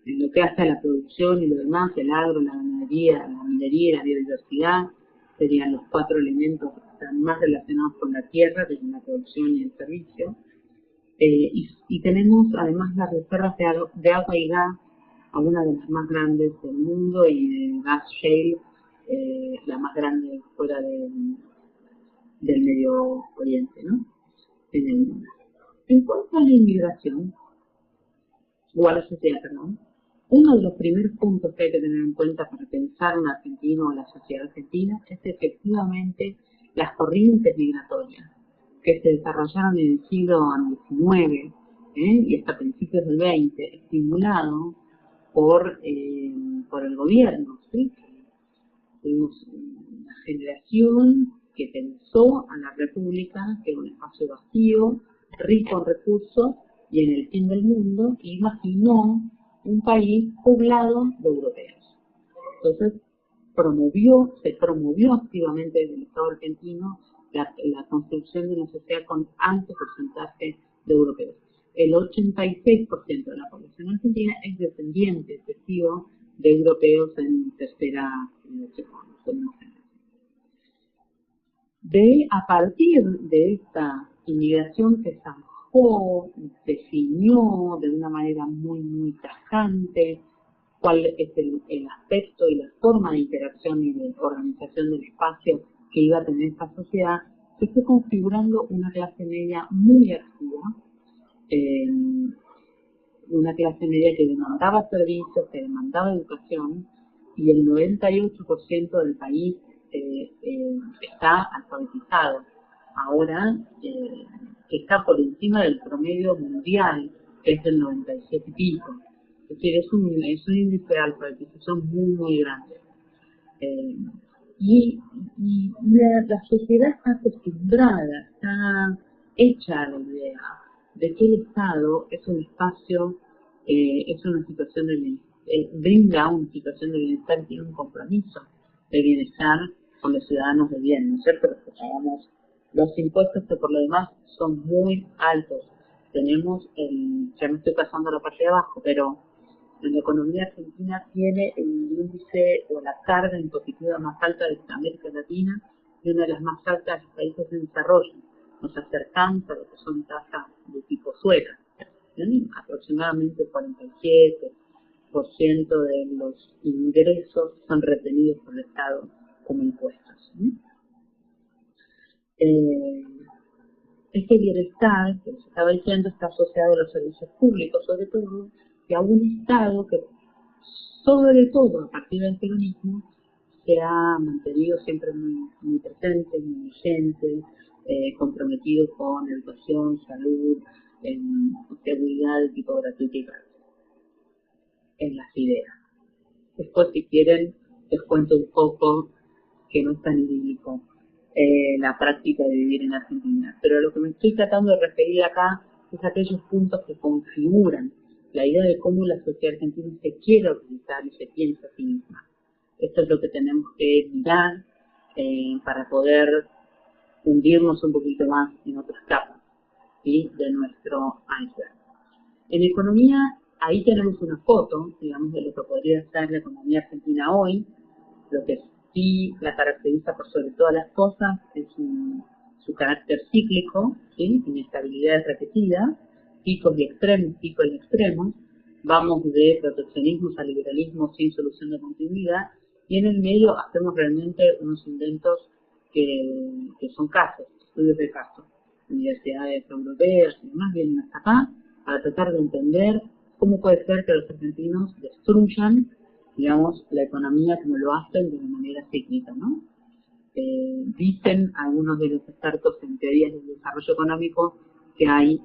lo que hace a la producción y lo demás, el agro, la ganadería, la minería y la biodiversidad, serían los 4 elementos que están más relacionados con la tierra, que es la producción y el servicio. Y tenemos además las reservas de agua y gas, a una de las más grandes del mundo, y de gas shale, la más grande fuera del Medio Oriente, ¿no? En el mundo. En cuanto a la inmigración, o a la sociedad, perdón, uno de los primeros puntos que hay que tener en cuenta para pensar un argentino o la sociedad argentina es efectivamente las corrientes migratorias que se desarrollaron en el siglo XIX y hasta principios del XX, estimulado por el gobierno, ¿sí? Tuvimos una generación que pensó a la República, que era un espacio vacío, rico en recursos y en el fin del mundo, que imaginó un país poblado de europeos. Entonces, se promovió activamente desde el Estado argentino la construcción de una sociedad con alto porcentaje de europeos. El 86% de la población argentina es descendiente efectivo de europeos en tercera generación. A partir de esta inmigración que zanjó, definió de una manera muy, muy tajante cuál es el aspecto y la forma de interacción y de organización del espacio que iba a tener esta sociedad, se fue configurando una clase media muy activa, una clase media que demandaba servicios, que demandaba educación, y el 98% del país está alfabetizado. Ahora está por encima del promedio mundial, que es del 97 y pico. Es decir, es un índice de alfabetización muy, muy grande. Y la sociedad está acostumbrada, está hecha a la idea de que el Estado es un espacio, es una situación de bienestar, brinda una situación de bienestar y tiene un compromiso de bienestar con los ciudadanos de bien, ¿no es cierto? Que pagamos los impuestos que por lo demás son muy altos. Tenemos ya me estoy pasando a la parte de abajo, pero la economía argentina tiene el índice o la carga impositiva más alta de América Latina y una de las más altas de los países en desarrollo. Nos acercamos a lo que son tasas de tipo sueca. Aproximadamente 47% de los ingresos son retenidos por el Estado como impuestos. Este bienestar, que les estaba diciendo, está asociado a los servicios públicos, sobre todo, y a un Estado que, sobre todo a partir del peronismo, se ha mantenido siempre muy, muy presente, muy vigente, comprometido con educación, salud, seguridad de tipo gratuito y gratis, en las ideas. Después, si quieren, les cuento un poco, que no es tan idílico, la práctica de vivir en Argentina. Pero lo que me estoy tratando de referir acá es a aquellos puntos que configuran la idea de cómo la sociedad argentina se quiere organizar y se piensa a sí misma. Esto es lo que tenemos que mirar para poder hundirnos un poquito más en otras capas, ¿sí?, de nuestro iceberg. En economía, ahí tenemos una foto, digamos, de lo que podría ser la economía argentina hoy. Lo que sí la caracteriza por sobre todas las cosas es su carácter cíclico, ¿sí?, inestabilidades repetidas, picos y extremos. Vamos de proteccionismo a liberalismo sin solución de continuidad, y en el medio hacemos realmente unos inventos que son casos, estudios de casos. Universidades europeas y demás vienen hasta acá para tratar de entender cómo puede ser que los argentinos destruyan, digamos, la economía como lo hacen de una manera cíclica, ¿no? Dicen algunos de los expertos en teorías del desarrollo económico que hay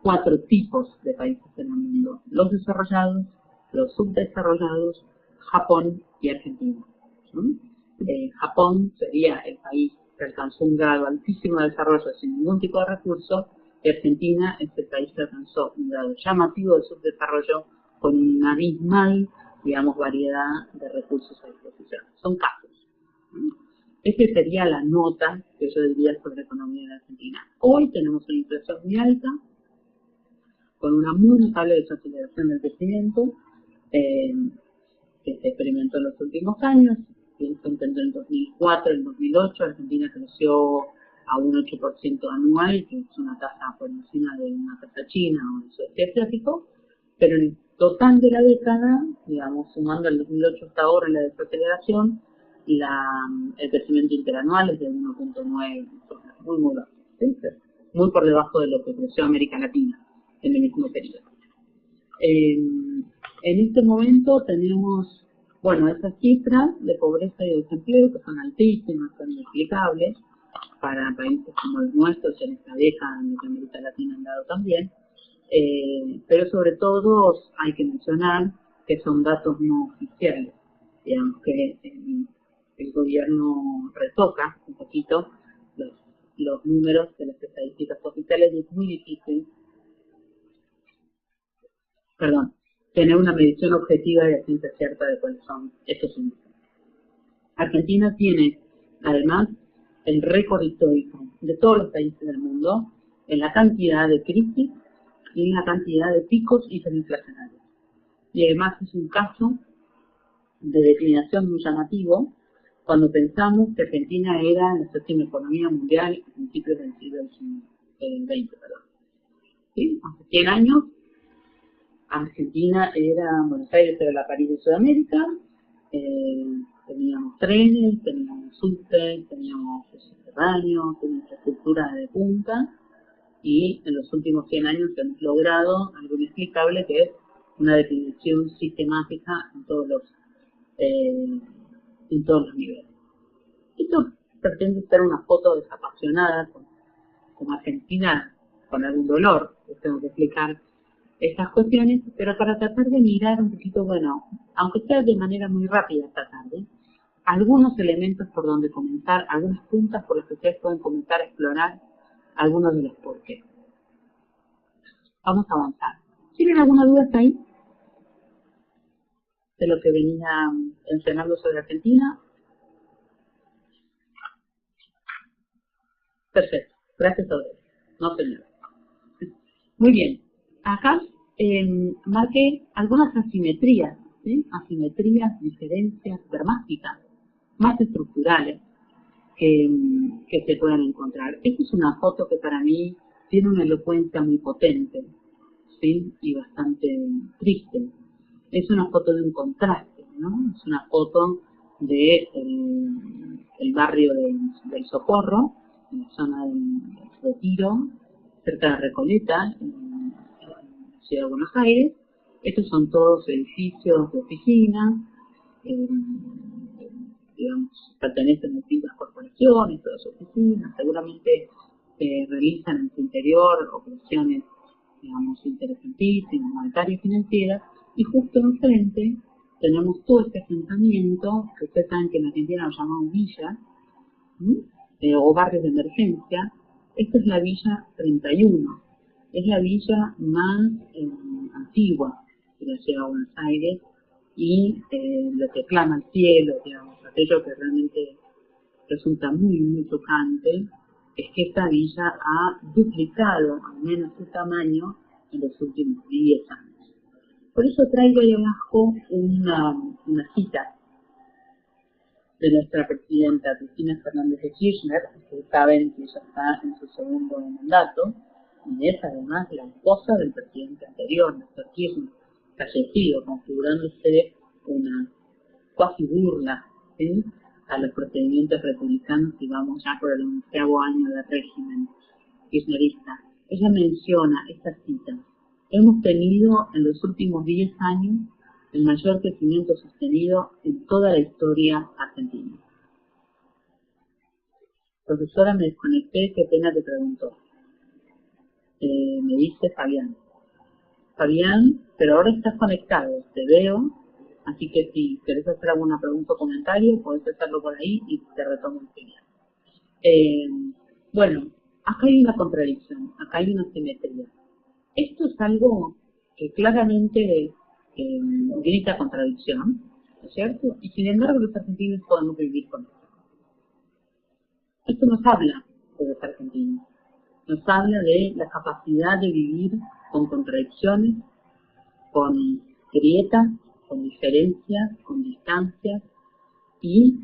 4 tipos de países en el mundo: los desarrollados, los subdesarrollados, Japón y Argentina. Japón sería el país que alcanzó un grado altísimo de desarrollo sin ningún tipo de recurso, y Argentina es el país que alcanzó un grado llamativo de subdesarrollo con una abismal, digamos, variedad de recursos a disposición. Son casos. Esta sería la nota que yo diría sobre la economía de Argentina. Hoy tenemos una inflación muy alta, con una muy notable desaceleración del crecimiento, que se experimentó en los últimos años. Pienso que entre el 2004 y el 2008 Argentina creció a un 8% anual, que es una tasa por encima de una tasa china o del sudeste asiático, pero en el total de la década, digamos, sumando el 2008 hasta ahora en la desaceleración, el crecimiento interanual es de 1.9, muy bajo, ¿sí? Muy por debajo de lo que creció América Latina en el mismo periodo. En este momento tenemos, bueno, esas cifras de pobreza y desempleo que son altísimas, son inexplicables para países como el nuestro, que en esta década en América Latina han dado también, pero sobre todo hay que mencionar que son datos no oficiales, digamos que el gobierno retoca un poquito los números de las estadísticas oficiales, y es muy difícil tener una medición objetiva y a ciencia cierta de cuáles son estos índices. Argentina tiene, además, el récord histórico de todos los países del mundo en la cantidad de crisis y en la cantidad de picos hiperinflacionarios. Y además es un caso de declinación muy llamativo cuando pensamos que Argentina era la séptima economía mundial a principios del siglo XX. ¿Sí? Hace 100 años, Argentina era, Buenos Aires era la París de Sudamérica, teníamos trenes, teníamos subtes, teníamos subterráneos, una infraestructura de punta, y en los últimos 100 años hemos logrado algo inexplicable, que es una declinación sistemática en todos los niveles. Esto pretende ser una foto desapasionada con Argentina, con algún dolor, les tengo que explicar estas cuestiones, pero para tratar de mirar un poquito, bueno, aunque sea de manera muy rápida esta tarde, algunos elementos por donde comenzar, algunas puntas por las que ustedes pueden comenzar a explorar algunos de los porqués. Vamos a avanzar. ¿Tienen alguna duda hasta ahí? De lo que venía mencionando sobre Argentina. Perfecto, gracias a ustedes. No, señor. Muy bien. Acá marqué algunas asimetrías, ¿sí? Asimetrías, diferencias dramáticas, más estructurales que se puedan encontrar. Esta es una foto que para mí tiene una elocuencia muy potente, ¿sí? Y bastante triste. Es una foto de un contraste, ¿no? Es una foto de el barrio del Socorro, en la zona del Retiro, cerca de Recoleta, en la ciudad de Buenos Aires. Estos son todos edificios de oficinas, digamos, pertenecen a distintas corporaciones, todas oficinas, seguramente realizan en su interior operaciones, digamos, interesantísimas, monetarias y financieras, y justo enfrente tenemos todo este asentamiento, que ustedes saben que en Argentina lo llamamos villa, o barrios de emergencia. Esta es la Villa 31, es la villa más antigua de la ciudad de Buenos Aires, y lo que clama al cielo, digamos, aquello que realmente resulta muy, muy chocante, es que esta villa ha duplicado al menos su tamaño en los últimos 10 años. Por eso traigo ahí abajo una cita de nuestra presidenta Cristina Fernández de Kirchner. Ustedes saben que ella está en su segundo mandato, y es además la esposa del presidente anterior, Néstor Kirchner, fallecido, configurándose una cuasi burla, ¿sí?, a los procedimientos republicanos, y vamos ya por el 11º año de régimen kirchnerista. Ella menciona esta cita: hemos tenido en los últimos 10 años el mayor crecimiento sostenido en toda la historia argentina. Profesora, me desconecté, qué pena, te preguntó. Me dice Fabián. Fabián, pero ahora estás conectado, te veo, así que si querés hacer alguna pregunta o comentario, podés hacerlo por ahí y te retomo enseguida. Bueno, acá hay una contradicción, acá hay una simetría. Esto es algo que claramente grita contradicción, ¿no es cierto? Y sin embargo los argentinos podemos vivir con esto. Esto nos habla de los argentinos, nos habla de la capacidad de vivir con contradicciones, con grietas, con diferencias, con distancias, y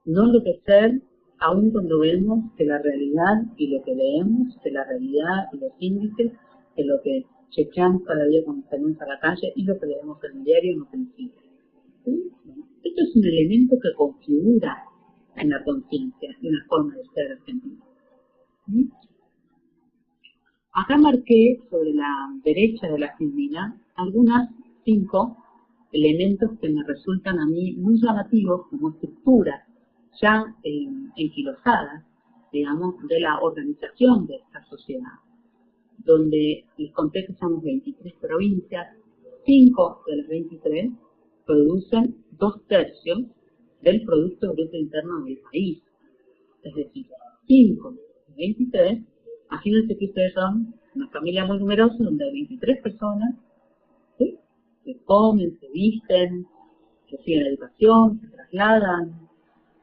no enloquecer aun cuando vemos que la realidad y lo que leemos, que la realidad y los índices, que lo que chequeamos cada día cuando salimos a la calle y lo que leemos en el diario nos incide. ¿Sí? Esto es un elemento que configura en la conciencia y en la forma de ser argentina. ¿Sí? Acá marqué sobre la derecha de la filmina algunas 5 elementos que me resultan a mí muy llamativos como estructuras ya enquilosadas, digamos, de la organización de esta sociedad, donde les conté que somos 23 provincias, 5 de las 23 producen 2/3 del Producto Bruto Interno del país. Es decir, 5 de 23, imagínense que ustedes son una familia muy numerosa donde hay 23 personas que comen, se visten, reciben educación, se trasladan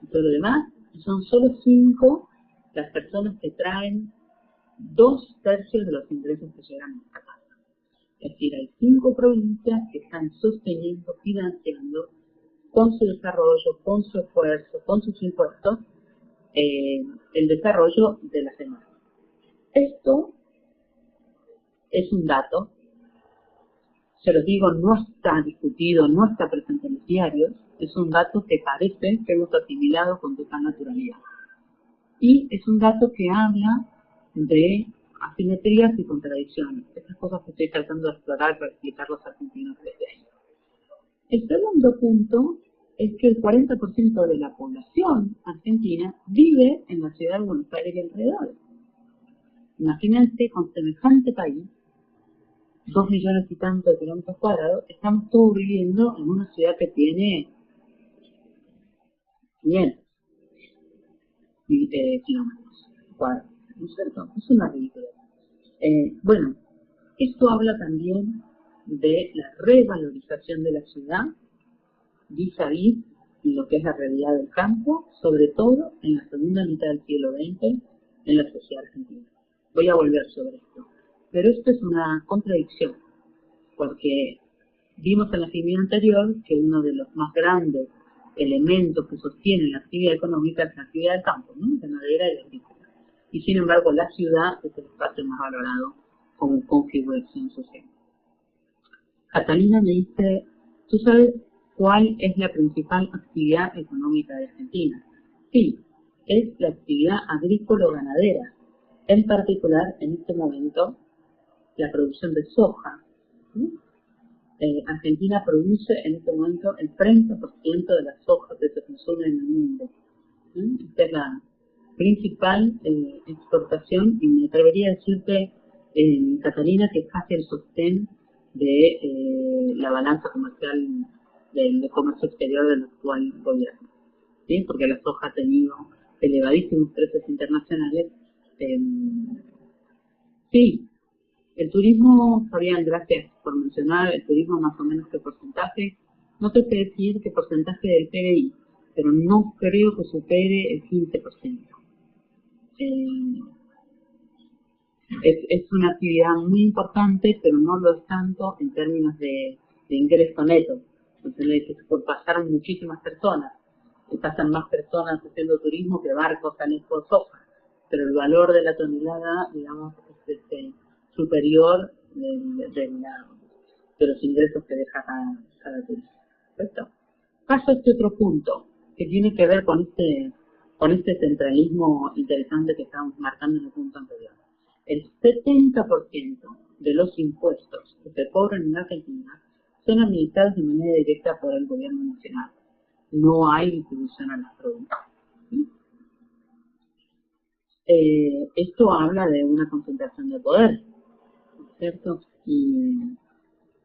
y todo lo demás, y son solo 5 las personas que traen 2/3 de los ingresos que llegan a esta casa. Es decir, hay 5 provincias que están sosteniendo, financiando con su desarrollo, con su esfuerzo, con sus impuestos, el desarrollo de las demás. Esto es un dato, se los digo, no está discutido, no está presente en los diarios, es un dato que parece que hemos asimilado con total naturalidad. Y es un dato que habla de asimetrías y contradicciones, esas cosas que estoy tratando de explorar para explicar los argentinos desde ahí. El segundo punto es que el 40% de la población argentina vive en la ciudad de Buenos Aires y alrededores. Imagínense, con semejante país, 2 millones y tanto de kilómetros cuadrados, estamos todos viviendo en una ciudad que tiene 500 kilómetros cuadrados, ¿no es cierto? Es una ridiculez. Bueno, esto habla también de la revalorización de la ciudad vis-a-vis lo que es la realidad del campo, sobre todo en la segunda mitad del siglo XX en la sociedad argentina. Voy a volver sobre esto. Pero esto es una contradicción, porque vimos en la actividad anterior que uno de los más grandes elementos que sostienen la actividad económica es la actividad del campo, ¿no? De madera y de agrícola. Y sin embargo la ciudad es el espacio más valorado como configuración social. Catalina me dice, ¿tú sabes cuál es la principal actividad económica de Argentina? Sí, es la actividad agrícola-ganadera, en particular en este momento la producción de soja. ¿Sí? Argentina produce en este momento el 30% de la soja que se consume en el mundo. ¿Sí? Esta es la principal exportación, y me atrevería a decirte, Catalina, que es casi el sostén de la balanza comercial del comercio exterior del actual gobierno. ¿Sí? Porque la soja ha tenido elevadísimos precios internacionales. Sí, el turismo, Fabián, gracias por mencionar el turismo, más o menos qué porcentaje. No te sé decir qué porcentaje del PBI, pero no creo que supere el 15%. Es una actividad muy importante, pero no lo es tanto en términos de ingreso neto. Entonces, pasaron muchísimas personas, pasan más personas haciendo turismo que barcos salen por soja, pero el valor de la tonelada, digamos, es superior de los ingresos que deja cada turista. ¿Perfecto? Paso a este otro punto, que tiene que ver con este centralismo interesante que estábamos marcando en el punto anterior. El 70% de los impuestos que se cobran en Argentina son administrados de manera directa por el gobierno nacional. No hay distribución a las provincias. ¿Sí? Esto habla de una concentración de poder, ¿cierto? Y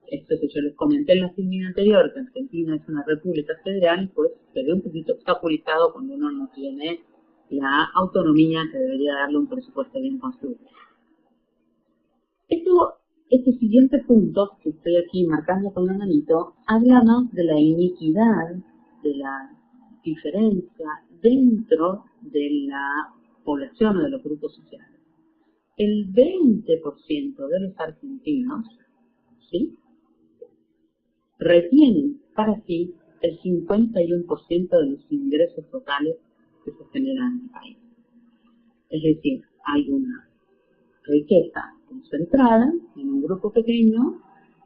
esto que yo les comenté en la actividad anterior, que Argentina es una república federal, pues se ve un poquito obstaculizado cuando uno no tiene la autonomía que debería darle un presupuesto bien construido. Este siguiente punto, que estoy aquí marcando con la manito, habla más de la iniquidad, de la diferencia dentro de la población o de los grupos sociales. El 20% de los argentinos, ¿sí?, retienen para sí el 51% de los ingresos totales que se generan en el país. Es decir, hay una riqueza concentrada en un grupo pequeño,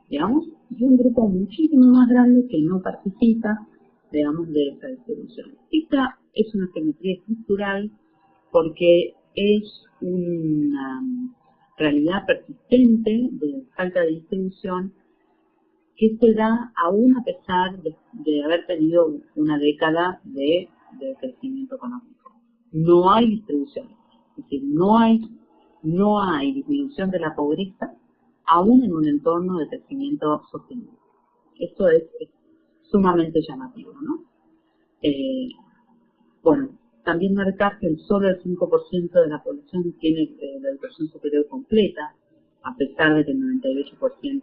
digamos, y un grupo muchísimo más grande que no participa, digamos, de esa distribución. Esta es una simetría estructural porque es una realidad persistente de falta de distribución que se da aún a pesar de haber tenido una década de crecimiento económico. No hay distribución, es decir, no hay disminución de la pobreza aún en un entorno de crecimiento sostenible. Esto es sumamente llamativo, ¿no? Bueno, también marcar que solo el 5% de la población tiene la educación superior completa, a pesar de que el 98%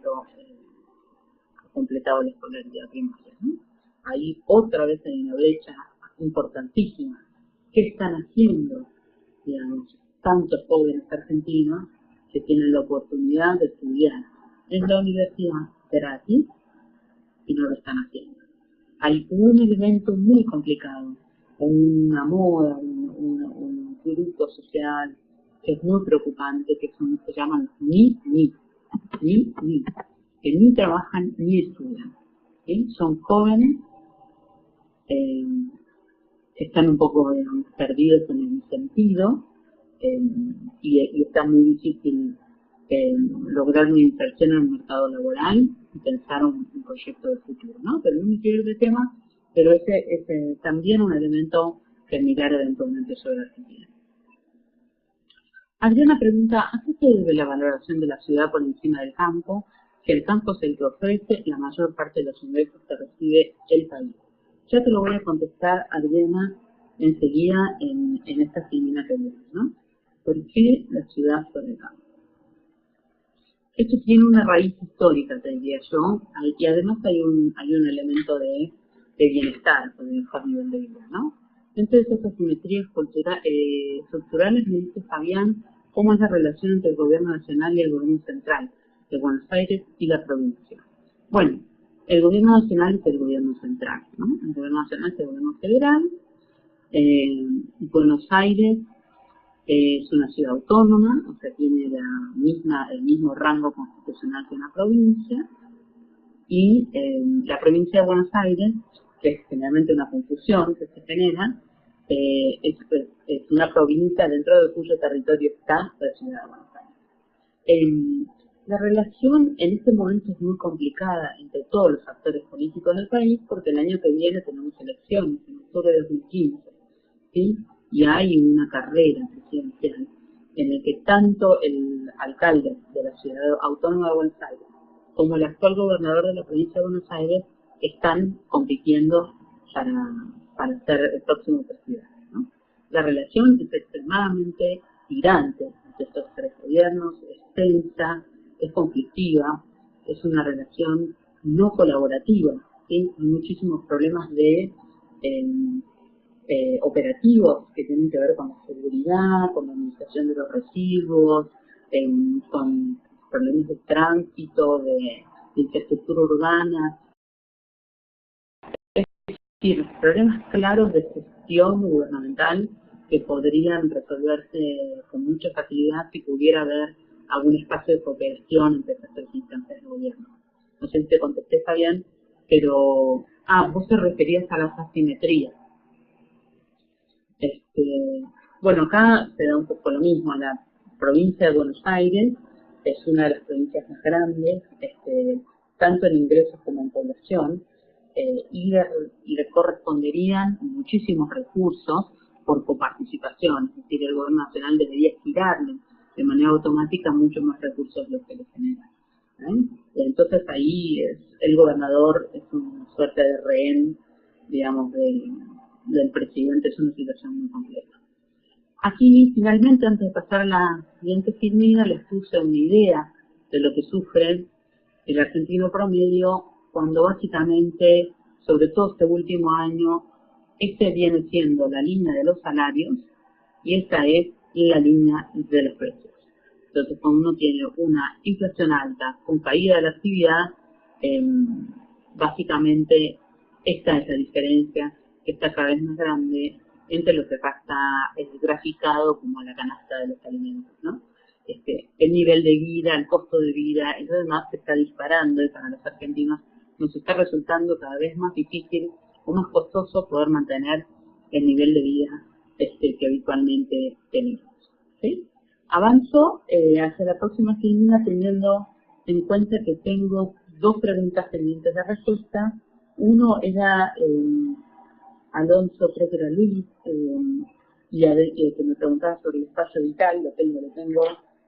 completado la escolaridad primaria, ¿no? Ahí otra vez hay una brecha importantísima. ¿Qué están haciendo, digamos, tantos jóvenes argentinos que tienen la oportunidad de estudiar en la universidad gratis y no lo están haciendo? Hay un elemento muy complicado, una moda, un grupo social que es muy preocupante, que se llaman ni, que ni trabajan ni estudian, ¿sí? Son jóvenes que están un poco, digamos, perdidos en el sentido, y está muy difícil lograr una inserción en el mercado laboral y pensar un proyecto de futuro, ¿no? Pero no me quiero ir de tema, pero ese es también un elemento que mirar eventualmente sobre Argentina. Adriana pregunta, ¿a qué se debe la valoración de la ciudad por encima del campo? Que el campo es el que ofrece la mayor parte de los ingresos que recibe el país. Ya te lo voy a contestar, Adriana, enseguida en esta filmina que viene, ¿no? ¿Por qué la ciudad sobre el campo? Esto tiene una raíz histórica, te diría yo, y además hay un elemento de bienestar, de mejor nivel de vida, ¿no? Entonces, esas simetrías estructurales, me dice Fabián, ¿cómo es la relación entre el gobierno nacional y el gobierno central de Buenos Aires y la provincia? Bueno, el gobierno nacional es el gobierno central, ¿no? El gobierno nacional es el gobierno federal. Buenos Aires es una ciudad autónoma, o sea, tiene el mismo rango constitucional que una provincia, y la provincia de Buenos Aires, que es generalmente una confusión que se genera, es una provincia dentro de cuyo territorio está la ciudad de Buenos Aires. La relación en este momento es muy complicada entre todos los actores políticos del país, porque el año que viene tenemos elecciones, en octubre de 2015, ¿sí? Y hay una carrera presidencial en el que tanto el alcalde de la ciudad autónoma de Buenos Aires como el actual gobernador de la provincia de Buenos Aires están compitiendo para ser el próximo presidente, ¿no? La relación es extremadamente tirante entre estos tres gobiernos, es tensa, es conflictiva, es una relación no colaborativa, ¿sí? Hay muchísimos problemas de operativos que tienen que ver con la seguridad, con la administración de los residuos, con problemas de tránsito, de infraestructura urbana. Es decir, problemas claros de gestión gubernamental que podrían resolverse con mucha facilidad si pudiera haber algún espacio de cooperación entre estas tres instancias de gobierno. No sé si te contesté, Fabián, pero vos te referías a las asimetrías. Bueno, acá se da un poco lo mismo. La provincia de Buenos Aires es una de las provincias más grandes, tanto en ingresos como en población, y le corresponderían muchísimos recursos por coparticipación, es decir, el gobierno nacional debería girarle de manera automática muchos más recursos de los que le generan. Entonces ahí el gobernador es una suerte de rehén, digamos, del presidente. Es una situación muy compleja. Aquí, finalmente, antes de pasar a la siguiente filmina, les puse una idea de lo que sufre el argentino promedio cuando básicamente, sobre todo este último año, viene siendo la línea de los salarios y esta es la línea de los precios. Entonces, cuando uno tiene una inflación alta con caída de la actividad, básicamente esta es la diferencia, que está cada vez más grande entre lo que acá está graficado como la canasta de los alimentos, ¿no? El nivel de vida, el costo de vida, y lo demás se está disparando, y para los argentinos nos está resultando cada vez más difícil o más costoso poder mantener el nivel de vida que habitualmente tenemos, ¿sí? Avanzo hacia la próxima filmina teniendo en cuenta que tengo dos preguntas pendientes de respuesta. Uno era Alonso, creo que era Luis, que me preguntaba sobre el espacio vital, lo tengo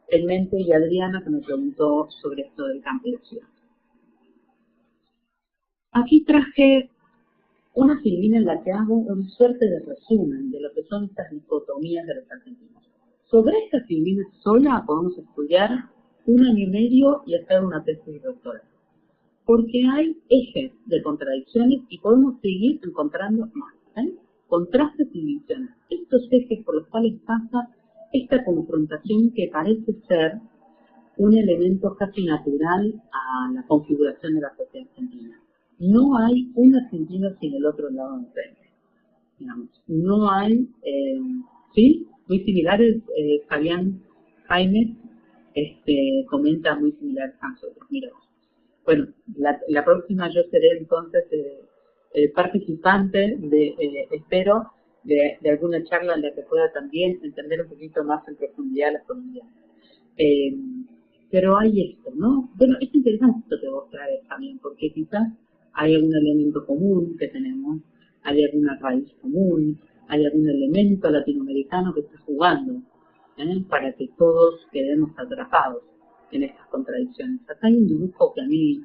en mente, y Adriana, que me preguntó sobre esto del campo y la ciudad. Aquí traje una filmina en la que hago una suerte de resumen de lo que son estas dicotomías de los argentinos. Sobre esta filmina sola podemos estudiar 1 año y medio y hacer una tesis doctoral. porque hay ejes de contradicciones y podemos seguir encontrando más. Contrastes y divisiones. Estos ejes por los cuales pasa esta confrontación que parece ser un elemento casi natural a la configuración de la sociedad argentina. No hay un argentino sin el otro lado de frente. Digamos. No hay, sí, muy similares, Fabián Jaime comenta muy similares a nosotros. Mira, bueno, la próxima yo seré entonces participante espero, de alguna charla en la que pueda también entender un poquito más en profundidad las comunidades. Pero hay esto, ¿no? Bueno, es interesante esto que vos traes también, porque quizás hay algún elemento común que tenemos, hay alguna raíz común, hay algún elemento latinoamericano que está jugando para que todos quedemos atrapados en estas contradicciones. Acá hay un dibujo que a mí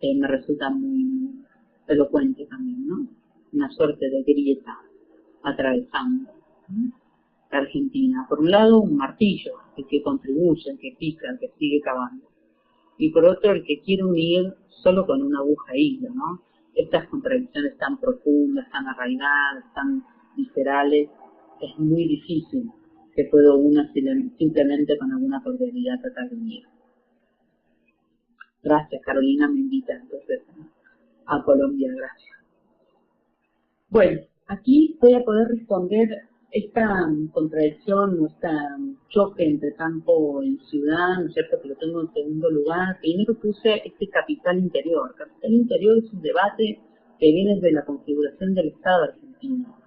me resulta muy elocuente también, ¿no? Una suerte de grieta atravesando la Argentina. Por un lado, un martillo, el que contribuye, el que pica, el que sigue cavando. Y por otro, el que quiere unir solo con una aguja e hilo, ¿no? Estas contradicciones tan profundas, tan arraigadas, tan viscerales, es muy difícil que pueda una simplemente con alguna cordialidad tratar de unir. Gracias, Carolina, me invita entonces a Colombia, gracias. Bueno, aquí voy a poder responder esta contradicción, este choque entre campo y ciudad, ¿no es cierto?, que lo tengo en segundo lugar. Primero puse este capital interior. Capital interior es un debate que viene desde la configuración del Estado argentino.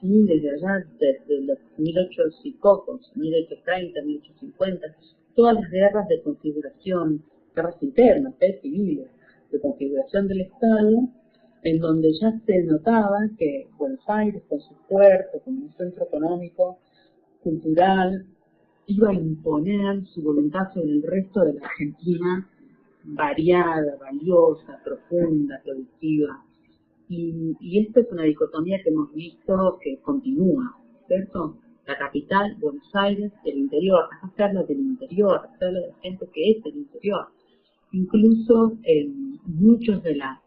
Sí, desde allá, desde los 1800 y pocos, 1830, 1850, todas las guerras de configuración, guerras internas, civiles, de configuración del Estado, en donde ya se notaba que Buenos Aires, con su puerto, como un centro económico, cultural, iba a imponer su voluntad sobre el resto de la Argentina, variada, valiosa, profunda, productiva. Y esta es una dicotomía que hemos visto que continúa, ¿cierto? La capital, Buenos Aires, el interior. Acá se habla del interior, se habla de la gente que es del interior. Incluso muchos de las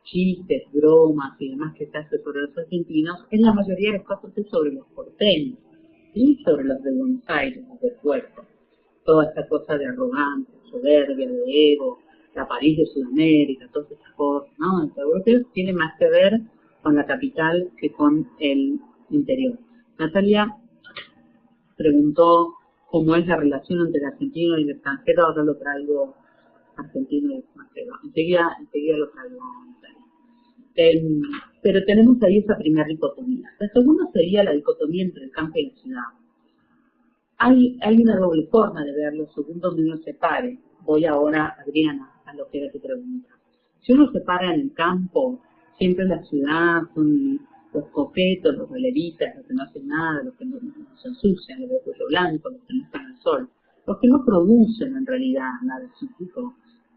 chistes, bromas y demás que se hace sobre los argentinos, en la mayoría de los casos es sobre los porteños, y sobre los de Buenos Aires, los del puerto. Toda esta cosa de arrogancia, soberbia, de ego, la París de Sudamérica, todas estas cosas, ¿no? Los europeos tiene más que ver con la capital que con el interior. Natalia preguntó cómo es la relación entre el argentino y el extranjero, ahora lo traigo argentino y extranjero. Enseguida lo traigo. Pero tenemos ahí esa primera dicotomía. La segunda sería la dicotomía entre el campo y la ciudad. Hay una doble forma de verlo según donde uno se pare. Voy ahora, Adriana, a lo que era tu pregunta. Si uno se para en el campo, siempre la ciudad son los coquetos, los veleristas, los que no hacen nada, los que no se ensucian, los de cuello blanco, los que no están al sol, los que no producen en realidad nada cíclico,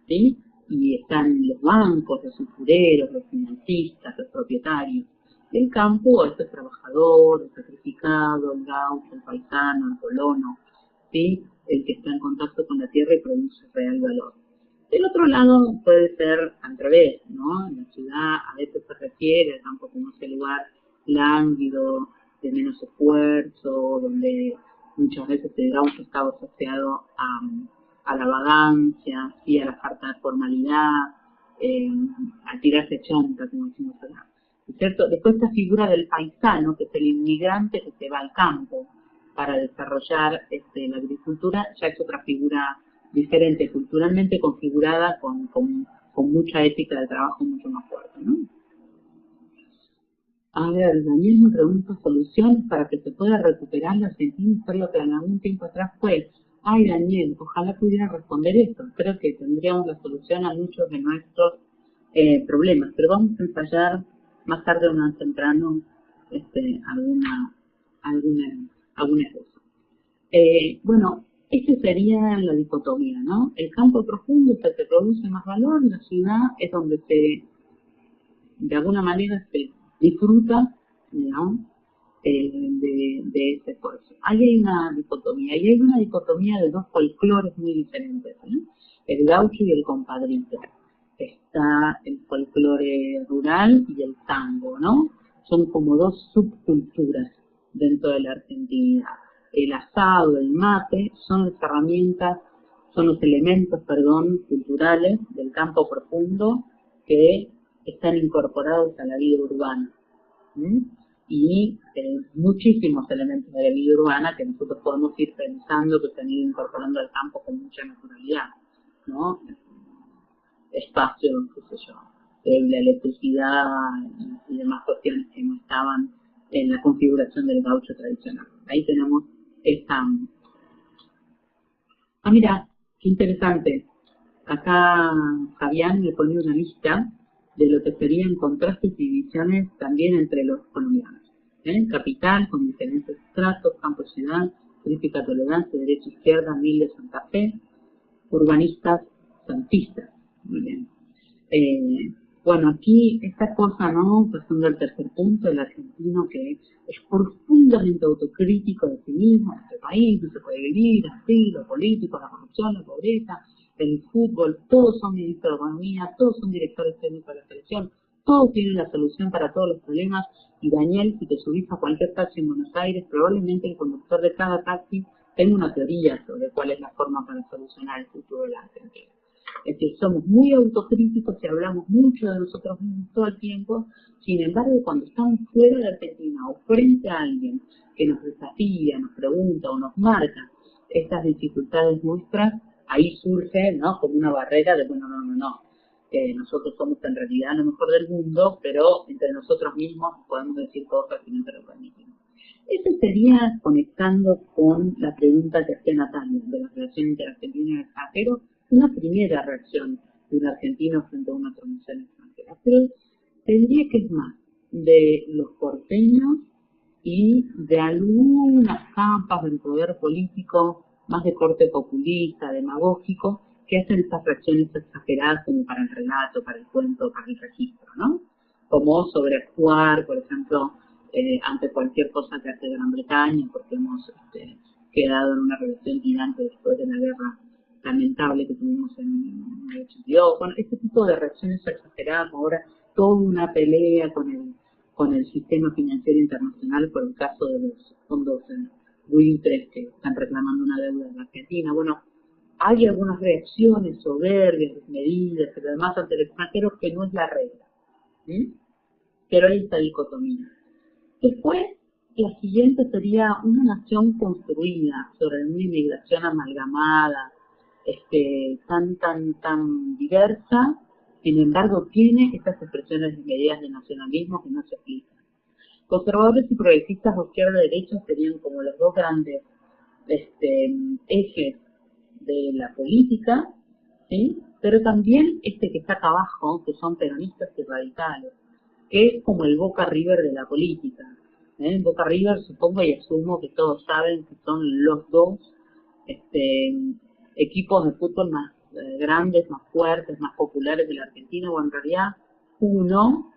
¿sí? Y están los bancos, los usureros, los financistas, los propietarios. El campo es el trabajador, el sacrificado, el gaucho, el paisano, el colono, ¿sí? El que está en contacto con la tierra y produce real valor. Del otro lado puede ser al revés, ¿no? En la ciudad a veces se refiere al campo como ese lugar lánguido, de menos esfuerzo, donde muchas veces el gaucho está asociado a la vagancia, ¿sí? A la falta de formalidad, a tirarse chonta, como decimos acá. ¿Cierto? Después esta figura del paisano, que es el inmigrante que se va al campo para desarrollar la agricultura, ya es otra figura diferente, culturalmente configurada con mucha ética del trabajo mucho más fuerte, ¿no? A ver, Daniel me pregunta soluciones para que se pueda recuperar la Argentina y ser lo que en algún tiempo atrás fue. Ay, Daniel, ojalá pudiera responder esto. Creo que tendríamos la solución a muchos de nuestros problemas, pero vamos a ensayar más tarde o más temprano alguna cosa. Bueno, esta sería la dicotomía, ¿no? El campo profundo es el que produce más valor, la ciudad es donde de alguna manera se disfruta, ¿no? De ese esfuerzo. Ahí hay una dicotomía, y hay una dicotomía de dos folclores muy diferentes, ¿no? El gaucho y el compadrito. está el folclore rural y el tango, ¿no? Son como dos subculturas dentro de la Argentina. El asado, el mate, son las herramientas, son los elementos, culturales del campo profundo que están incorporados a la vida urbana. Y muchísimos elementos de la vida urbana que nosotros podemos ir pensando que se han ido incorporando al campo con mucha naturalidad, ¿no? Espacio, qué sé yo, la electricidad y demás cuestiones que no estaban en la configuración del gaucho tradicional. Ahí tenemos esta... Ah, mira, qué interesante. Acá Fabián le pone una lista de lo que serían contrastes y divisiones también entre los colombianos. Capital, con diferentes estratos, campo y ciudad, crítica, tolerancia, derecha, izquierda, Mille, Santa Fe, urbanistas, santistas. Muy bien. Bueno, aquí esta cosa, ¿no? Pasando al tercer punto, el argentino que es profundamente autocrítico de sí mismo, de este país, no se puede vivir así, lo político, la corrupción, la pobreza, el fútbol, todos son ministros de Economía, todos son directores técnicos de la selección, todos tienen la solución para todos los problemas, y Daniel, si te subís a cualquier taxi en Buenos Aires, probablemente el conductor de cada taxi tenga una teoría sobre cuál es la forma para solucionar el futuro de la Argentina. Es decir, somos muy autocríticos y hablamos mucho de nosotros mismos todo el tiempo. Sin embargo, cuando estamos fuera de Argentina o frente a alguien que nos desafía, nos pregunta o nos marca estas dificultades nuestras, ahí surge, ¿no?, como una barrera de, bueno, no. Nosotros somos en realidad lo mejor del mundo, pero entre nosotros mismos podemos decir cosas que no te lo permitimos. Eso sería conectando con la pregunta que hacía Natalia de la relación entre argentino y extranjero, una primera reacción de un argentino frente a una promoción extranjera. Pero tendría que es más de los porteños y de algunas capas del poder político más de corte populista, demagógico, que hacen estas reacciones exageradas como para el relato, para el cuento, para el registro, ¿no? Como sobreactuar, por ejemplo, ante cualquier cosa que hace Gran Bretaña, porque hemos quedado en una relación gigante después de la guerra lamentable que tuvimos en el 82. Bueno, este tipo de reacciones exageradas, ahora toda una pelea con el sistema financiero internacional por el caso de los fondos buitres que están reclamando una deuda en la Argentina. Bueno, hay algunas reacciones soberbias, desmedidas, pero además ante el extranjero que no es la regla. Pero hay esta dicotomía. Después, la siguiente sería una nación construida sobre una inmigración amalgamada, tan diversa, sin embargo tiene estas expresiones de medidas de nacionalismo que no se aplican. Conservadores y progresistas o izquierda-derecha serían como los dos grandes ejes de la política, ¿sí? Pero también que está acá abajo, que son peronistas y radicales, que es como el Boca River de la política. Boca River, supongo y asumo que todos saben que son los dos equipos de fútbol más grandes, más fuertes, más populares de la Argentina, o en realidad uno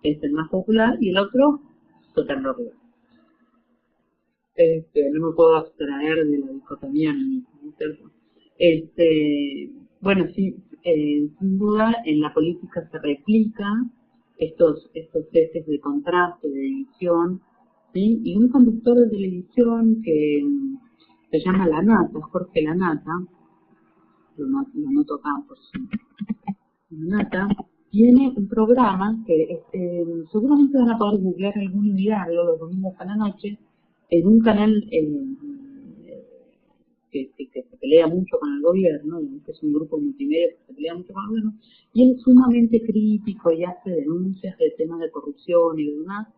es el más popular y el otro totalmente River. No me puedo abstraer de la dicotomía ni ¿cierto? Bueno, sí, sin duda en la política se replica estos ejes de contraste, de división, ¿sí? Y un conductor de televisión que se llama Lanata, Jorge Lanata, lo noto acá por si Lanata, tiene un programa que seguramente van a poder googlear algún y mirarlo los domingos a la noche, en un canal que se pelea mucho con el gobierno, que es un grupo multimedia que se pelea mucho con el gobierno, y él es sumamente crítico y hace denuncias de temas de corrupción y demás,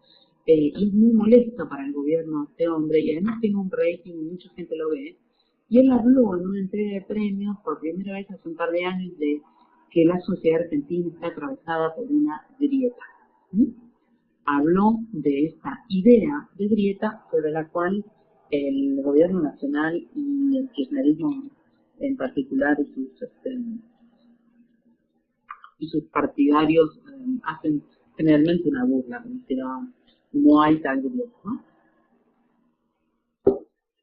y es muy molesto para el gobierno este hombre, y además tiene un rating y mucha gente lo ve, y él habló en una entrega de premios por primera vez hace un par de años de que la sociedad argentina está atravesada por una grieta. Habló de esta idea de grieta sobre la cual el gobierno nacional y el kirchnerismo en particular y sus partidarios hacen generalmente una burla, como si no hay tal grieta, ¿no?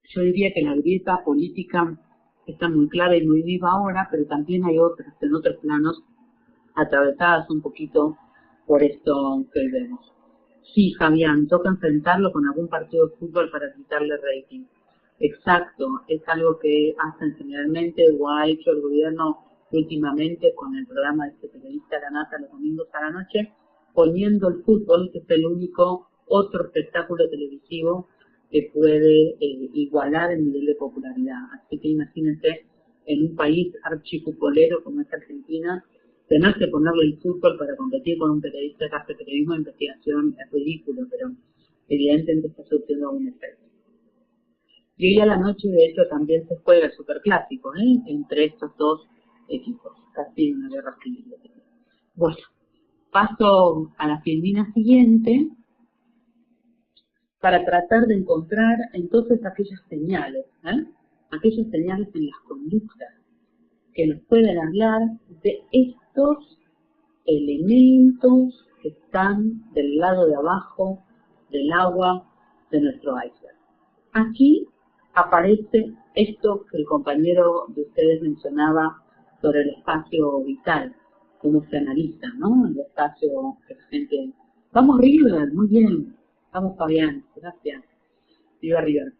Yo diría que la grieta política está muy clara y muy viva ahora, pero también hay otras, en otros planos, atravesadas un poquito por esto que vemos. Sí, Fabián, toca enfrentarlo con algún partido de fútbol para quitarle rating. Exacto, es algo que hacen generalmente o ha hecho el gobierno últimamente con el programa de este periodista La Nata los domingos a la noche, poniendo el fútbol, que es el único otro espectáculo televisivo que puede igualar el nivel de popularidad. Así que imagínense, en un país archifutbolero como es Argentina, tener que ponerle el fútbol para competir con un periodista que hace periodismo de investigación es ridículo, pero evidentemente está surtiendo algún efecto. Y hoy a la noche, de hecho, también se juega el superclásico, entre estos dos equipos, casi una guerra civil. Bueno, paso a la filmina siguiente para tratar de encontrar entonces aquellas señales en las conductas que nos pueden hablar de estos elementos que están del lado de abajo del agua de nuestro iceberg. Aquí aparece esto que el compañero de ustedes mencionaba sobre el espacio vital, cómo se analiza, ¿no? El espacio que la gente... Vamos, River, muy bien. Vamos, Fabián, gracias. Viva River.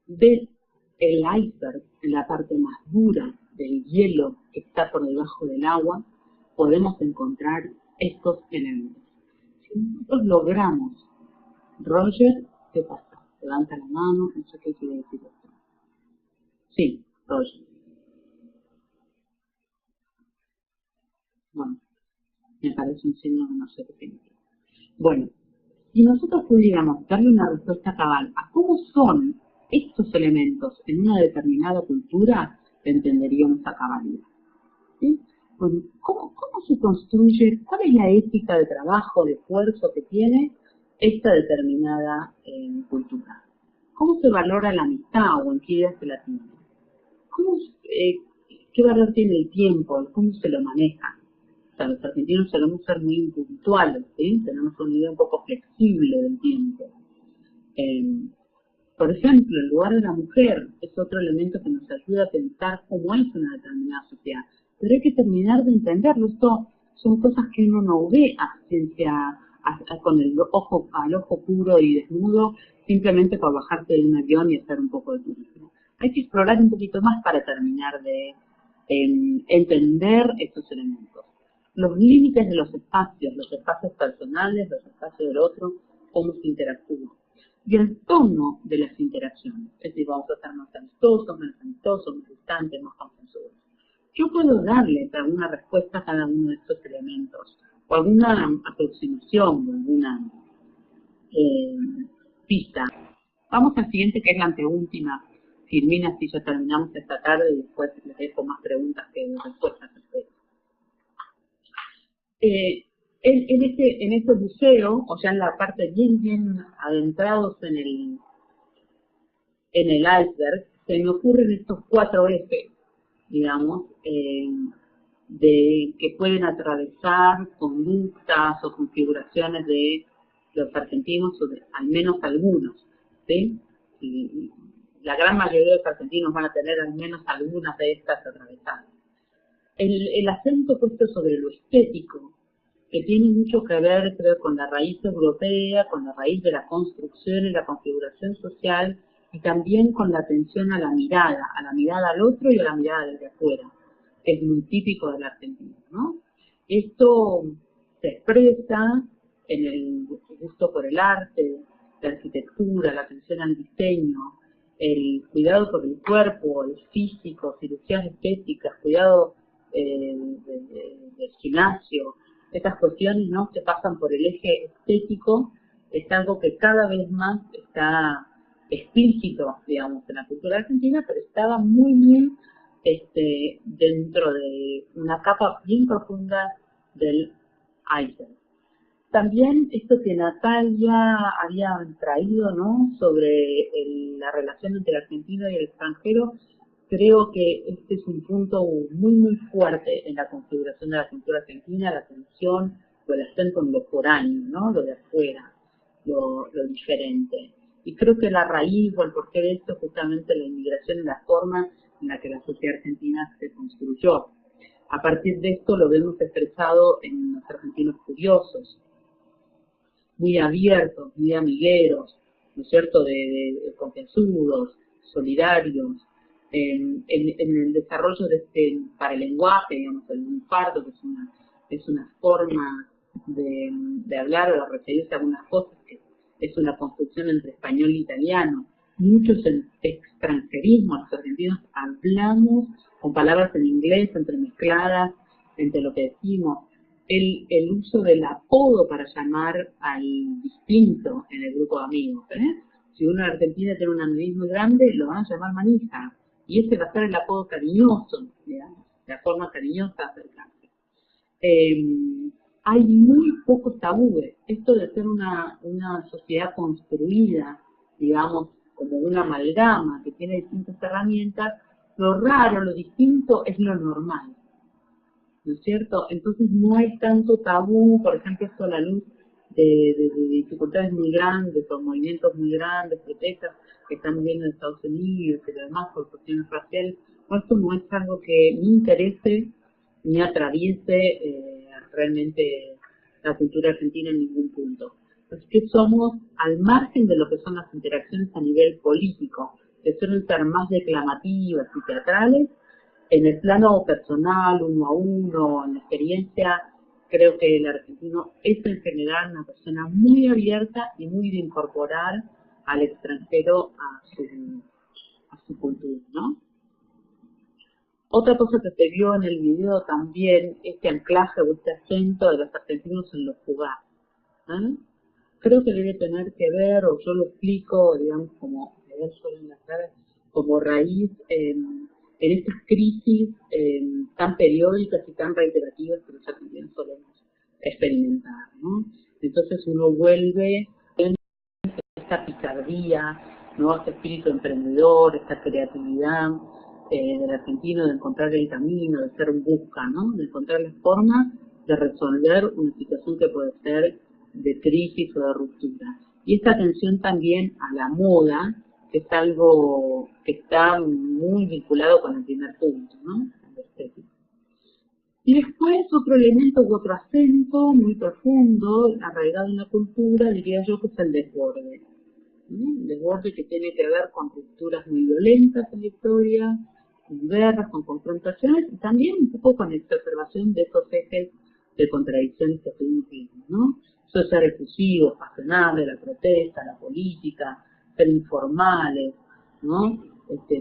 Ve el iceberg en la parte más dura del hielo que está por debajo del agua, podemos encontrar estos elementos. Si nosotros logramos, Roger, ¿qué pasa? Levanta la mano, no sé qué quiere decir esto. Sí, Roger. Bueno, me parece un signo de no sé qué significa. Bueno, si nosotros pudiéramos darle una respuesta cabal a cómo son estos elementos en una determinada cultura, entenderíamos a cabalidad. ¿Sí? Bueno, ¿cómo se construye? ¿Cuál es la ética de trabajo, de esfuerzo que tiene esta determinada cultura? ¿Cómo se valora la amistad o en qué idea se la tiene? ¿Qué valor tiene el tiempo? ¿Cómo se lo maneja? O sea, los argentinos solemos ser muy impuntuales, ¿sí? Tenemos una idea un poco flexible del tiempo. Por ejemplo, el lugar de la mujer es otro elemento que nos ayuda a pensar cómo es una determinada sociedad. Pero hay que terminar de entenderlo. Esto son cosas que uno no ve a ciencia, con el ojo, al ojo puro y desnudo, simplemente por bajarte de un avión y hacer un poco de turismo. Hay que explorar un poquito más para terminar de entender estos elementos. Los límites de los espacios personales, los espacios del otro, cómo se interactúa. Y el tono de las interacciones, es decir, vamos a estar más amistosos, menos amistosos, más distantes, más consensuados. Yo puedo darle alguna respuesta a cada uno de estos elementos, o alguna aproximación, o alguna pista. Vamos al siguiente, que es la anteúltima. Filmina, así ya terminamos esta tarde y después les dejo más preguntas que respuestas. En este buceo, o ya en la parte bien adentrados en el iceberg, se me ocurren estos 4 ejes, digamos, que pueden atravesar conductas o configuraciones de los argentinos, o al menos algunos, ¿sí? Y la gran mayoría de los argentinos van a tener al menos algunas de estas atravesadas. El acento puesto sobre lo estético, que tiene mucho que ver, creo, con la raíz europea, con la raíz de la construcción y la configuración social, y también con la atención a la mirada al otro y a la mirada desde afuera, que es muy típico de la Argentina, ¿no? Esto se expresa en el gusto por el arte, la arquitectura, la atención al diseño, el cuidado por el cuerpo, el físico, cirugías estéticas, cuidado del gimnasio. Estas cuestiones, ¿no?, que pasan por el eje estético, es algo que cada vez más está explícito, digamos, en la cultura argentina, pero estaba muy dentro de una capa bien profunda del iceberg. También esto que Natalia había traído, ¿no?, sobre la relación entre el argentino y el extranjero, creo que este es un punto muy fuerte en la configuración de la cultura argentina, la tensión o el acento en lo foráneo, ¿no?, lo de afuera, lo diferente. Y creo que la raíz o el porqué de esto es justamente la inmigración y la forma en la que la sociedad argentina se construyó. A partir de esto lo vemos expresado en los argentinos curiosos, muy abiertos, muy amigueros, ¿no es cierto?, de confianzudos, solidarios, en el desarrollo de para el lenguaje, digamos, el lunfardo, que es una forma de hablar o de referirse a algunas cosas, que es una construcción entre español e italiano. Muchos extranjerismos, los argentinos hablamos con palabras en inglés entremezcladas entre lo que decimos. El uso del apodo para llamar al distinto en el grupo de amigos. Si uno en Argentina tiene un amigo muy grande, lo van a llamar manija. Y ese va a ser el apodo cariñoso, digamos, la forma cariñosa de acercarse. Hay muy pocos tabúes. Esto de ser una sociedad construida, digamos, como una amalgama que tiene distintas herramientas, lo raro, lo distinto es lo normal, ¿no es cierto? Entonces no hay tanto tabú, por ejemplo, esto a la luz de dificultades muy grandes o movimientos muy grandes, protestas que estamos viendo en Estados Unidos y demás por cuestiones raciales. No, esto no es algo que ni interese ni atraviese realmente la cultura argentina en ningún punto. Es que somos al margen de lo que son las interacciones a nivel político, que suelen ser más declamativas y teatrales. En el plano personal, uno a uno, en la experiencia, creo que el argentino es en general una persona muy abierta y muy de incorporar al extranjero a su cultura, ¿no? Otra cosa que se vio en el video también, este anclaje o este acento de los argentinos en los jugar. Creo que debe tener que ver, o yo lo explico, digamos, como como raíz en estas crisis tan periódicas y tan reiterativas que los argentinos solemos experimentar, ¿no? Entonces uno vuelve en esta picardía, ¿no?, este espíritu emprendedor, esta creatividad del argentino de encontrar el camino, de ser un busca, ¿no?, de encontrar la forma de resolver una situación que puede ser de crisis o de ruptura. Y esta atención también a la moda, que es algo que está muy vinculado con el primer punto, ¿no?, el estético. Y después otro elemento u otro acento muy profundo, arraigado en la cultura, diría yo que es el desborde. El desborde que tiene que ver con rupturas muy violentas en la historia, con guerras, con confrontaciones, y también un poco con la exacerbación de esos ejes de contradicciones que estuvimos viendo, ¿no? Eso es ser efusivos, pasionables, la protesta, la política, ser informales, ¿no?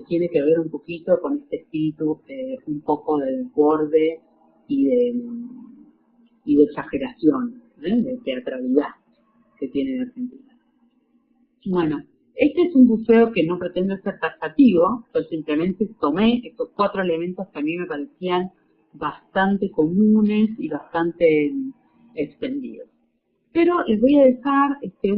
Tiene que ver un poquito con este espíritu un poco del borde y de exageración, de teatralidad que tiene en Argentina. Bueno, este es un buceo que no pretende ser taxativo, yo simplemente tomé estos 4 elementos que a mí me parecían bastante comunes y bastante extendidos. Pero les voy a dejar esta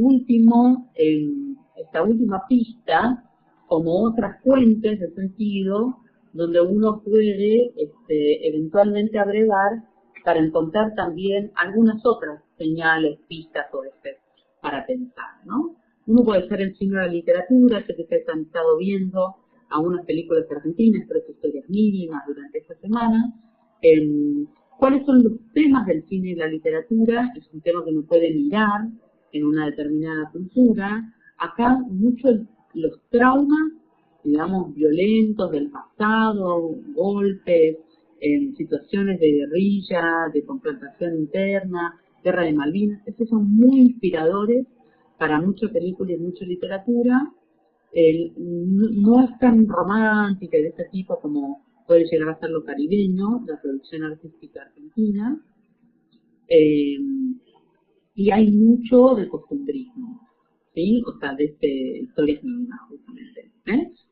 última pista como otras fuentes de sentido donde uno puede eventualmente abrevar para encontrar también algunas otras señales, pistas o ejes para pensar, ¿no? Uno puede ser el cine de la literatura, sé que ustedes han estado viendo algunas películas argentinas, 3 historias mínimas durante esta semana. ¿Cuáles son los temas del cine y la literatura? Es un tema que uno puede mirar en una determinada cultura. Acá muchos los traumas, digamos, violentos del pasado, golpes, situaciones de guerrilla, de confrontación interna, guerra de Malvinas, estos son muy inspiradores para mucha película y mucha literatura. No es tan romántica de este tipo como puede llegar a ser lo caribeño, la producción artística argentina, y hay mucho de costumbrismo, ¿sí? O sea, de historias mínimas, justamente,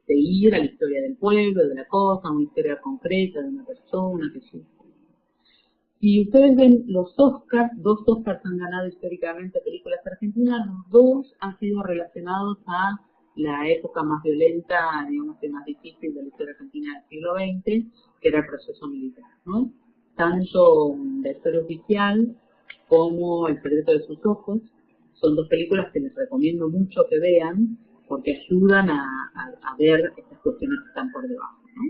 de ir a la historia del pueblo, de la cosa, una historia concreta de una persona que sufre. Si ustedes ven los Oscars, 2 Oscars han ganado históricamente películas argentinas, los 2 han sido relacionados a la época más violenta, digamos, más difícil de la historia argentina del siglo XX, que era el proceso militar, ¿no? Tanto La historia oficial como El secreto de sus ojos son 2 películas que les recomiendo mucho que vean, porque ayudan a ver estas cuestiones que están por debajo, ¿no?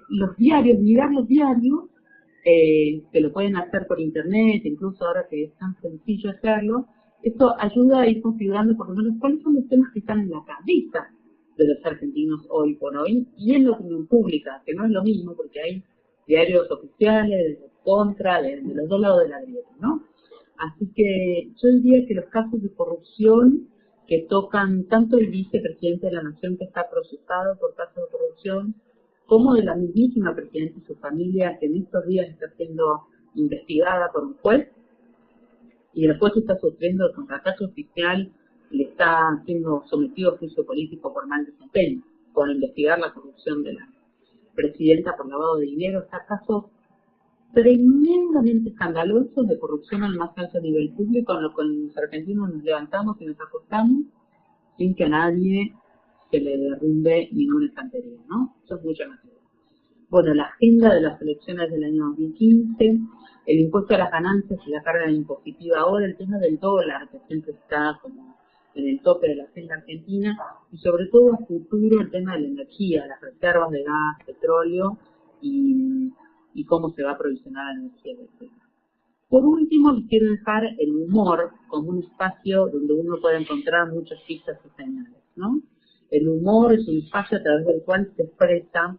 los diarios, mirar los diarios, que lo pueden hacer por internet, incluso ahora que es tan sencillo hacerlo, esto ayuda a ir configurando por lo menos cuáles son los temas que están en la cabeza de los argentinos hoy por hoy y en la opinión pública, que no es lo mismo porque hay diarios oficiales, contra, de los dos lados de la grieta, ¿no? Así que yo diría que los casos de corrupción que tocan tanto el vicepresidente de la Nación que está procesado por casos de corrupción, como de la mismísima presidenta y su familia que en estos días está siendo investigada por un juez, y el juez está sufriendo el contraataque oficial, le está siendo sometido a juicio político por mal desempeño, por investigar la corrupción de la presidenta por lavado de dinero. Está casos tremendamente escandalosos de corrupción al más alto nivel público, con lo que los argentinos nos levantamos y nos acostamos sin que a nadie se le derrumbe ninguna estantería, ¿no? Eso es mucho más. Bueno, la agenda de las elecciones del año 2015, el impuesto a las ganancias y la carga impositiva ahora, el tema del dólar, que siempre está como en el tope de la agenda argentina, y sobre todo a futuro el tema de la energía, las reservas de gas, petróleo y cómo se va a aprovisionar la energía eléctrica. Por último, les quiero dejar el humor como un espacio donde uno puede encontrar muchas pistas y señales, ¿no? El humor es un espacio a través del cual se expresa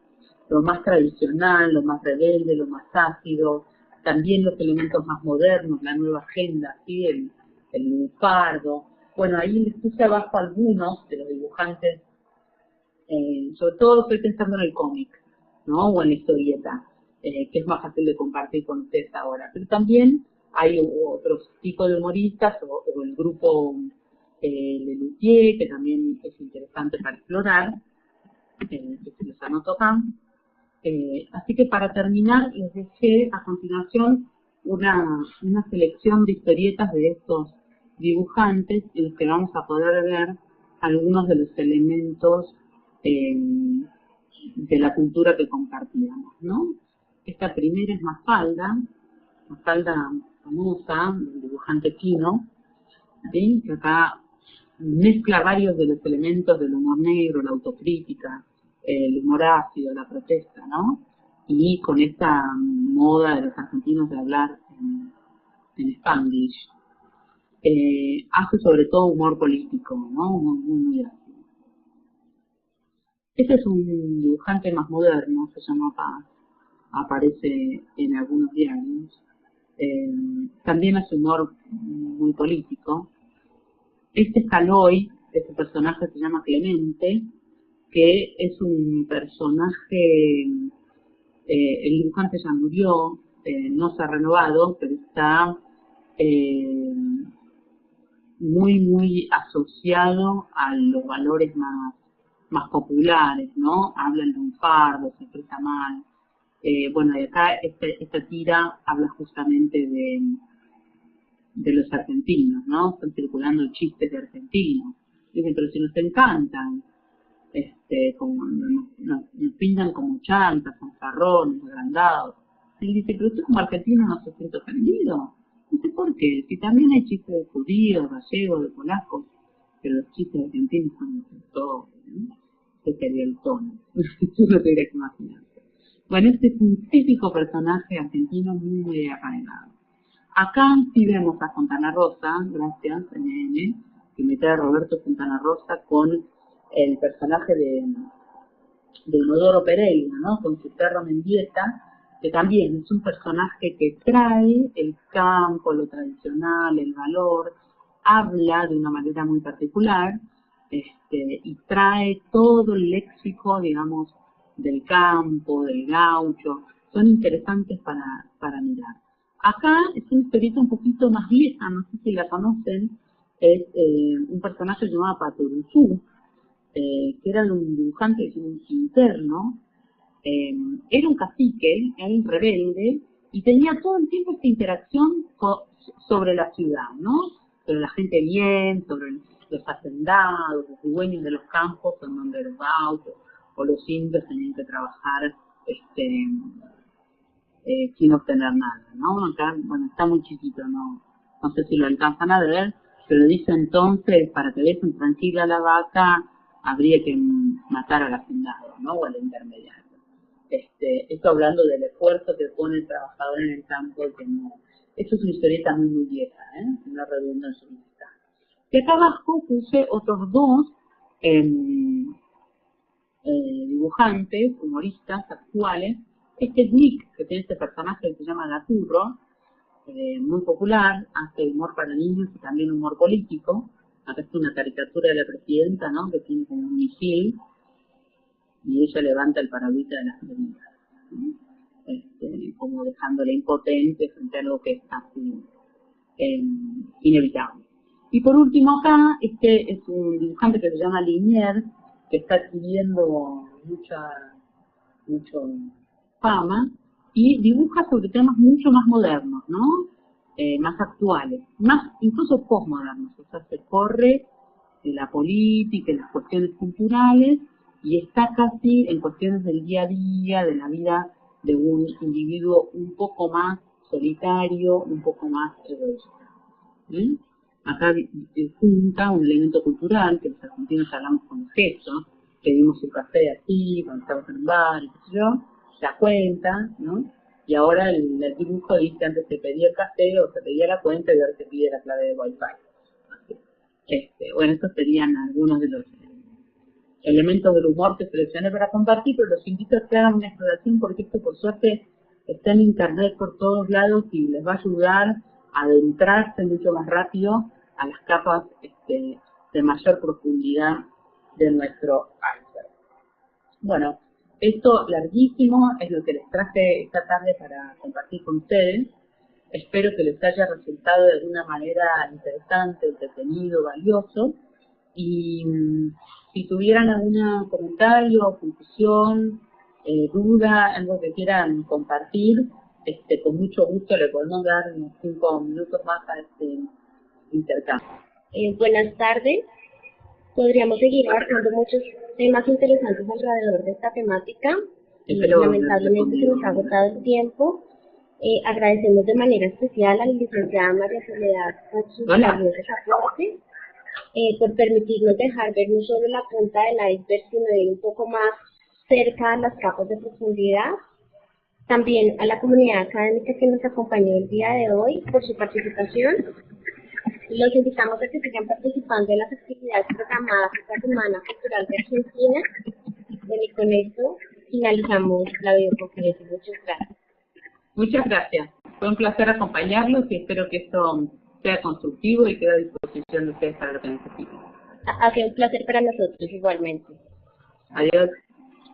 lo más tradicional, lo más rebelde, lo más ácido, también los elementos más modernos, la nueva agenda, ¿sí? El lunfardo. Bueno, ahí les puse abajo algunos de los dibujantes, sobre todo estoy pensando en el cómic, ¿no? O en la historieta, que es más fácil de compartir con ustedes ahora. Pero también hay otros tipos de humoristas, o el grupo Lelutier, que también es interesante para explorar, que se los anoto acá. Así que para terminar, les dejé a continuación una selección de historietas de estos dibujantes en los que vamos a poder ver algunos de los elementos de la cultura que compartíamos, ¿no? Esta primera es Mafalda famosa, del dibujante Quino, ¿sí? Que acá mezcla varios de los elementos del humor negro, la autocrítica, el humor ácido, la protesta, ¿no? Y con esta moda de los argentinos de hablar en Spanglish. Hace sobre todo humor político, ¿no? Muy ácido. Este es un dibujante más moderno, se llama Paz, aparece en algunos diarios. También hace humor muy político. Este es Caloi, este personaje se llama Clemente, que es un personaje, el dibujante ya murió, no se ha renovado, pero está muy asociado a los valores más populares, ¿no? Habla el lunfardo, se expresa mal. Bueno, y acá esta tira habla justamente de los argentinos, ¿no? Están circulando chistes de argentinos. Dicen, pero si nos encantan, como nos pintan como chantas, fanfarrones, agrandados. Él dice, pero usted como argentino no se siente ofendido. No sé por qué, si también hay chistes de judíos, gallegos, de polacos, pero los chistes argentinos son todo, ¿no? Ese sería el tono. Uno tendría que imaginar. Bueno, este es un típico personaje argentino muy arraigado. Acá sí vemos a Fontana Rosa, gracias, NN, que me trae Roberto Fontana Rosa con el personaje de Inodoro Pereira, ¿no? Con su perro Mendieta, que también es un personaje que trae el campo, lo tradicional, el valor, habla de una manera muy particular, y trae todo el léxico, digamos, del campo, del gaucho. Son interesantes para mirar. Acá es una historieta un poquito más vieja, no sé si la conocen, es un personaje llamado Patoruzú, que era un dibujante, un interno, era un cacique, era un rebelde, y tenía todo el tiempo esta interacción sobre la ciudad, ¿no? Sobre la gente bien, sobre los hacendados, los dueños de los campos, en donde los gauchos o los indios tenían que trabajar sin obtener nada, ¿no? Acá, bueno, está muy chiquito, no sé si lo alcanzan a ver, pero dice entonces, para que dejen tranquila la vaca, habría que matar al hacendado, ¿no? O al intermediario. Esto hablando del esfuerzo que pone el trabajador en el campo, que no. Esto es una historieta muy vieja, una redundancia. Y acá abajo puse otros dos dibujantes, humoristas actuales. Este es Nick, que tiene este personaje que se llama Gaturro, muy popular, hace humor para niños y también humor político. Acá está una caricatura de la presidenta, ¿no?, que tiene como un misil y ella levanta el parabrisas de las medidas, ¿no? Como dejándola impotente frente a algo que es casi inevitable. Y por último acá, este es un dibujante que se llama Liniers, que está adquiriendo mucha fama, y dibuja sobre temas mucho más modernos, ¿no? Más actuales, más incluso postmodernos. O sea, se corre de la política, de las cuestiones culturales, y está casi en cuestiones del día a día, de la vida de un individuo un poco más solitario, un poco más egoísta. Acá junta un elemento cultural, que los argentinos hablamos con los gestos, pedimos un café así, cuando estamos en un bar, qué sé yo, la cuenta, ¿no? Y ahora el dibujo dice, antes se pedía el café o se pedía la cuenta y ahora se pide la clave de Wi-Fi. Bueno, estos serían algunos de los elementos del humor que seleccioné para compartir, pero los invito a que hagan una exploración porque esto por suerte está en internet por todos lados y les va a ayudar a adentrarse mucho más rápido a las capas de mayor profundidad de nuestro iceberg. Bueno, esto larguísimo es lo que les traje esta tarde para compartir con ustedes. Espero que les haya resultado de alguna manera interesante, entretenido, valioso. Y si tuvieran algún comentario, confusión, duda, algo que quieran compartir, con mucho gusto le podemos dar unos 5 minutos más a este intercambio. Buenas tardes. Podríamos seguir abarcando muchos temas interesantes alrededor de esta temática. Lamentablemente se nos ha agotado el tiempo. Agradecemos de manera especial a la licenciada María Soledad por sus valiosos aportes, por permitirnos dejar ver no solo la punta del iceberg, sino ir un poco más cerca a las capas de profundidad. También a la comunidad académica que nos acompañó el día de hoy por su participación. Los invitamos a que sigan participando en las actividades programadas esta Semana Cultural de Argentina. Y con esto finalizamos la videoconferencia. Muchas gracias. Muchas gracias. Fue un placer acompañarlos y espero que esto sea constructivo y quede a disposición de ustedes para lo que necesiten. Ha sido un placer para nosotros igualmente. Adiós.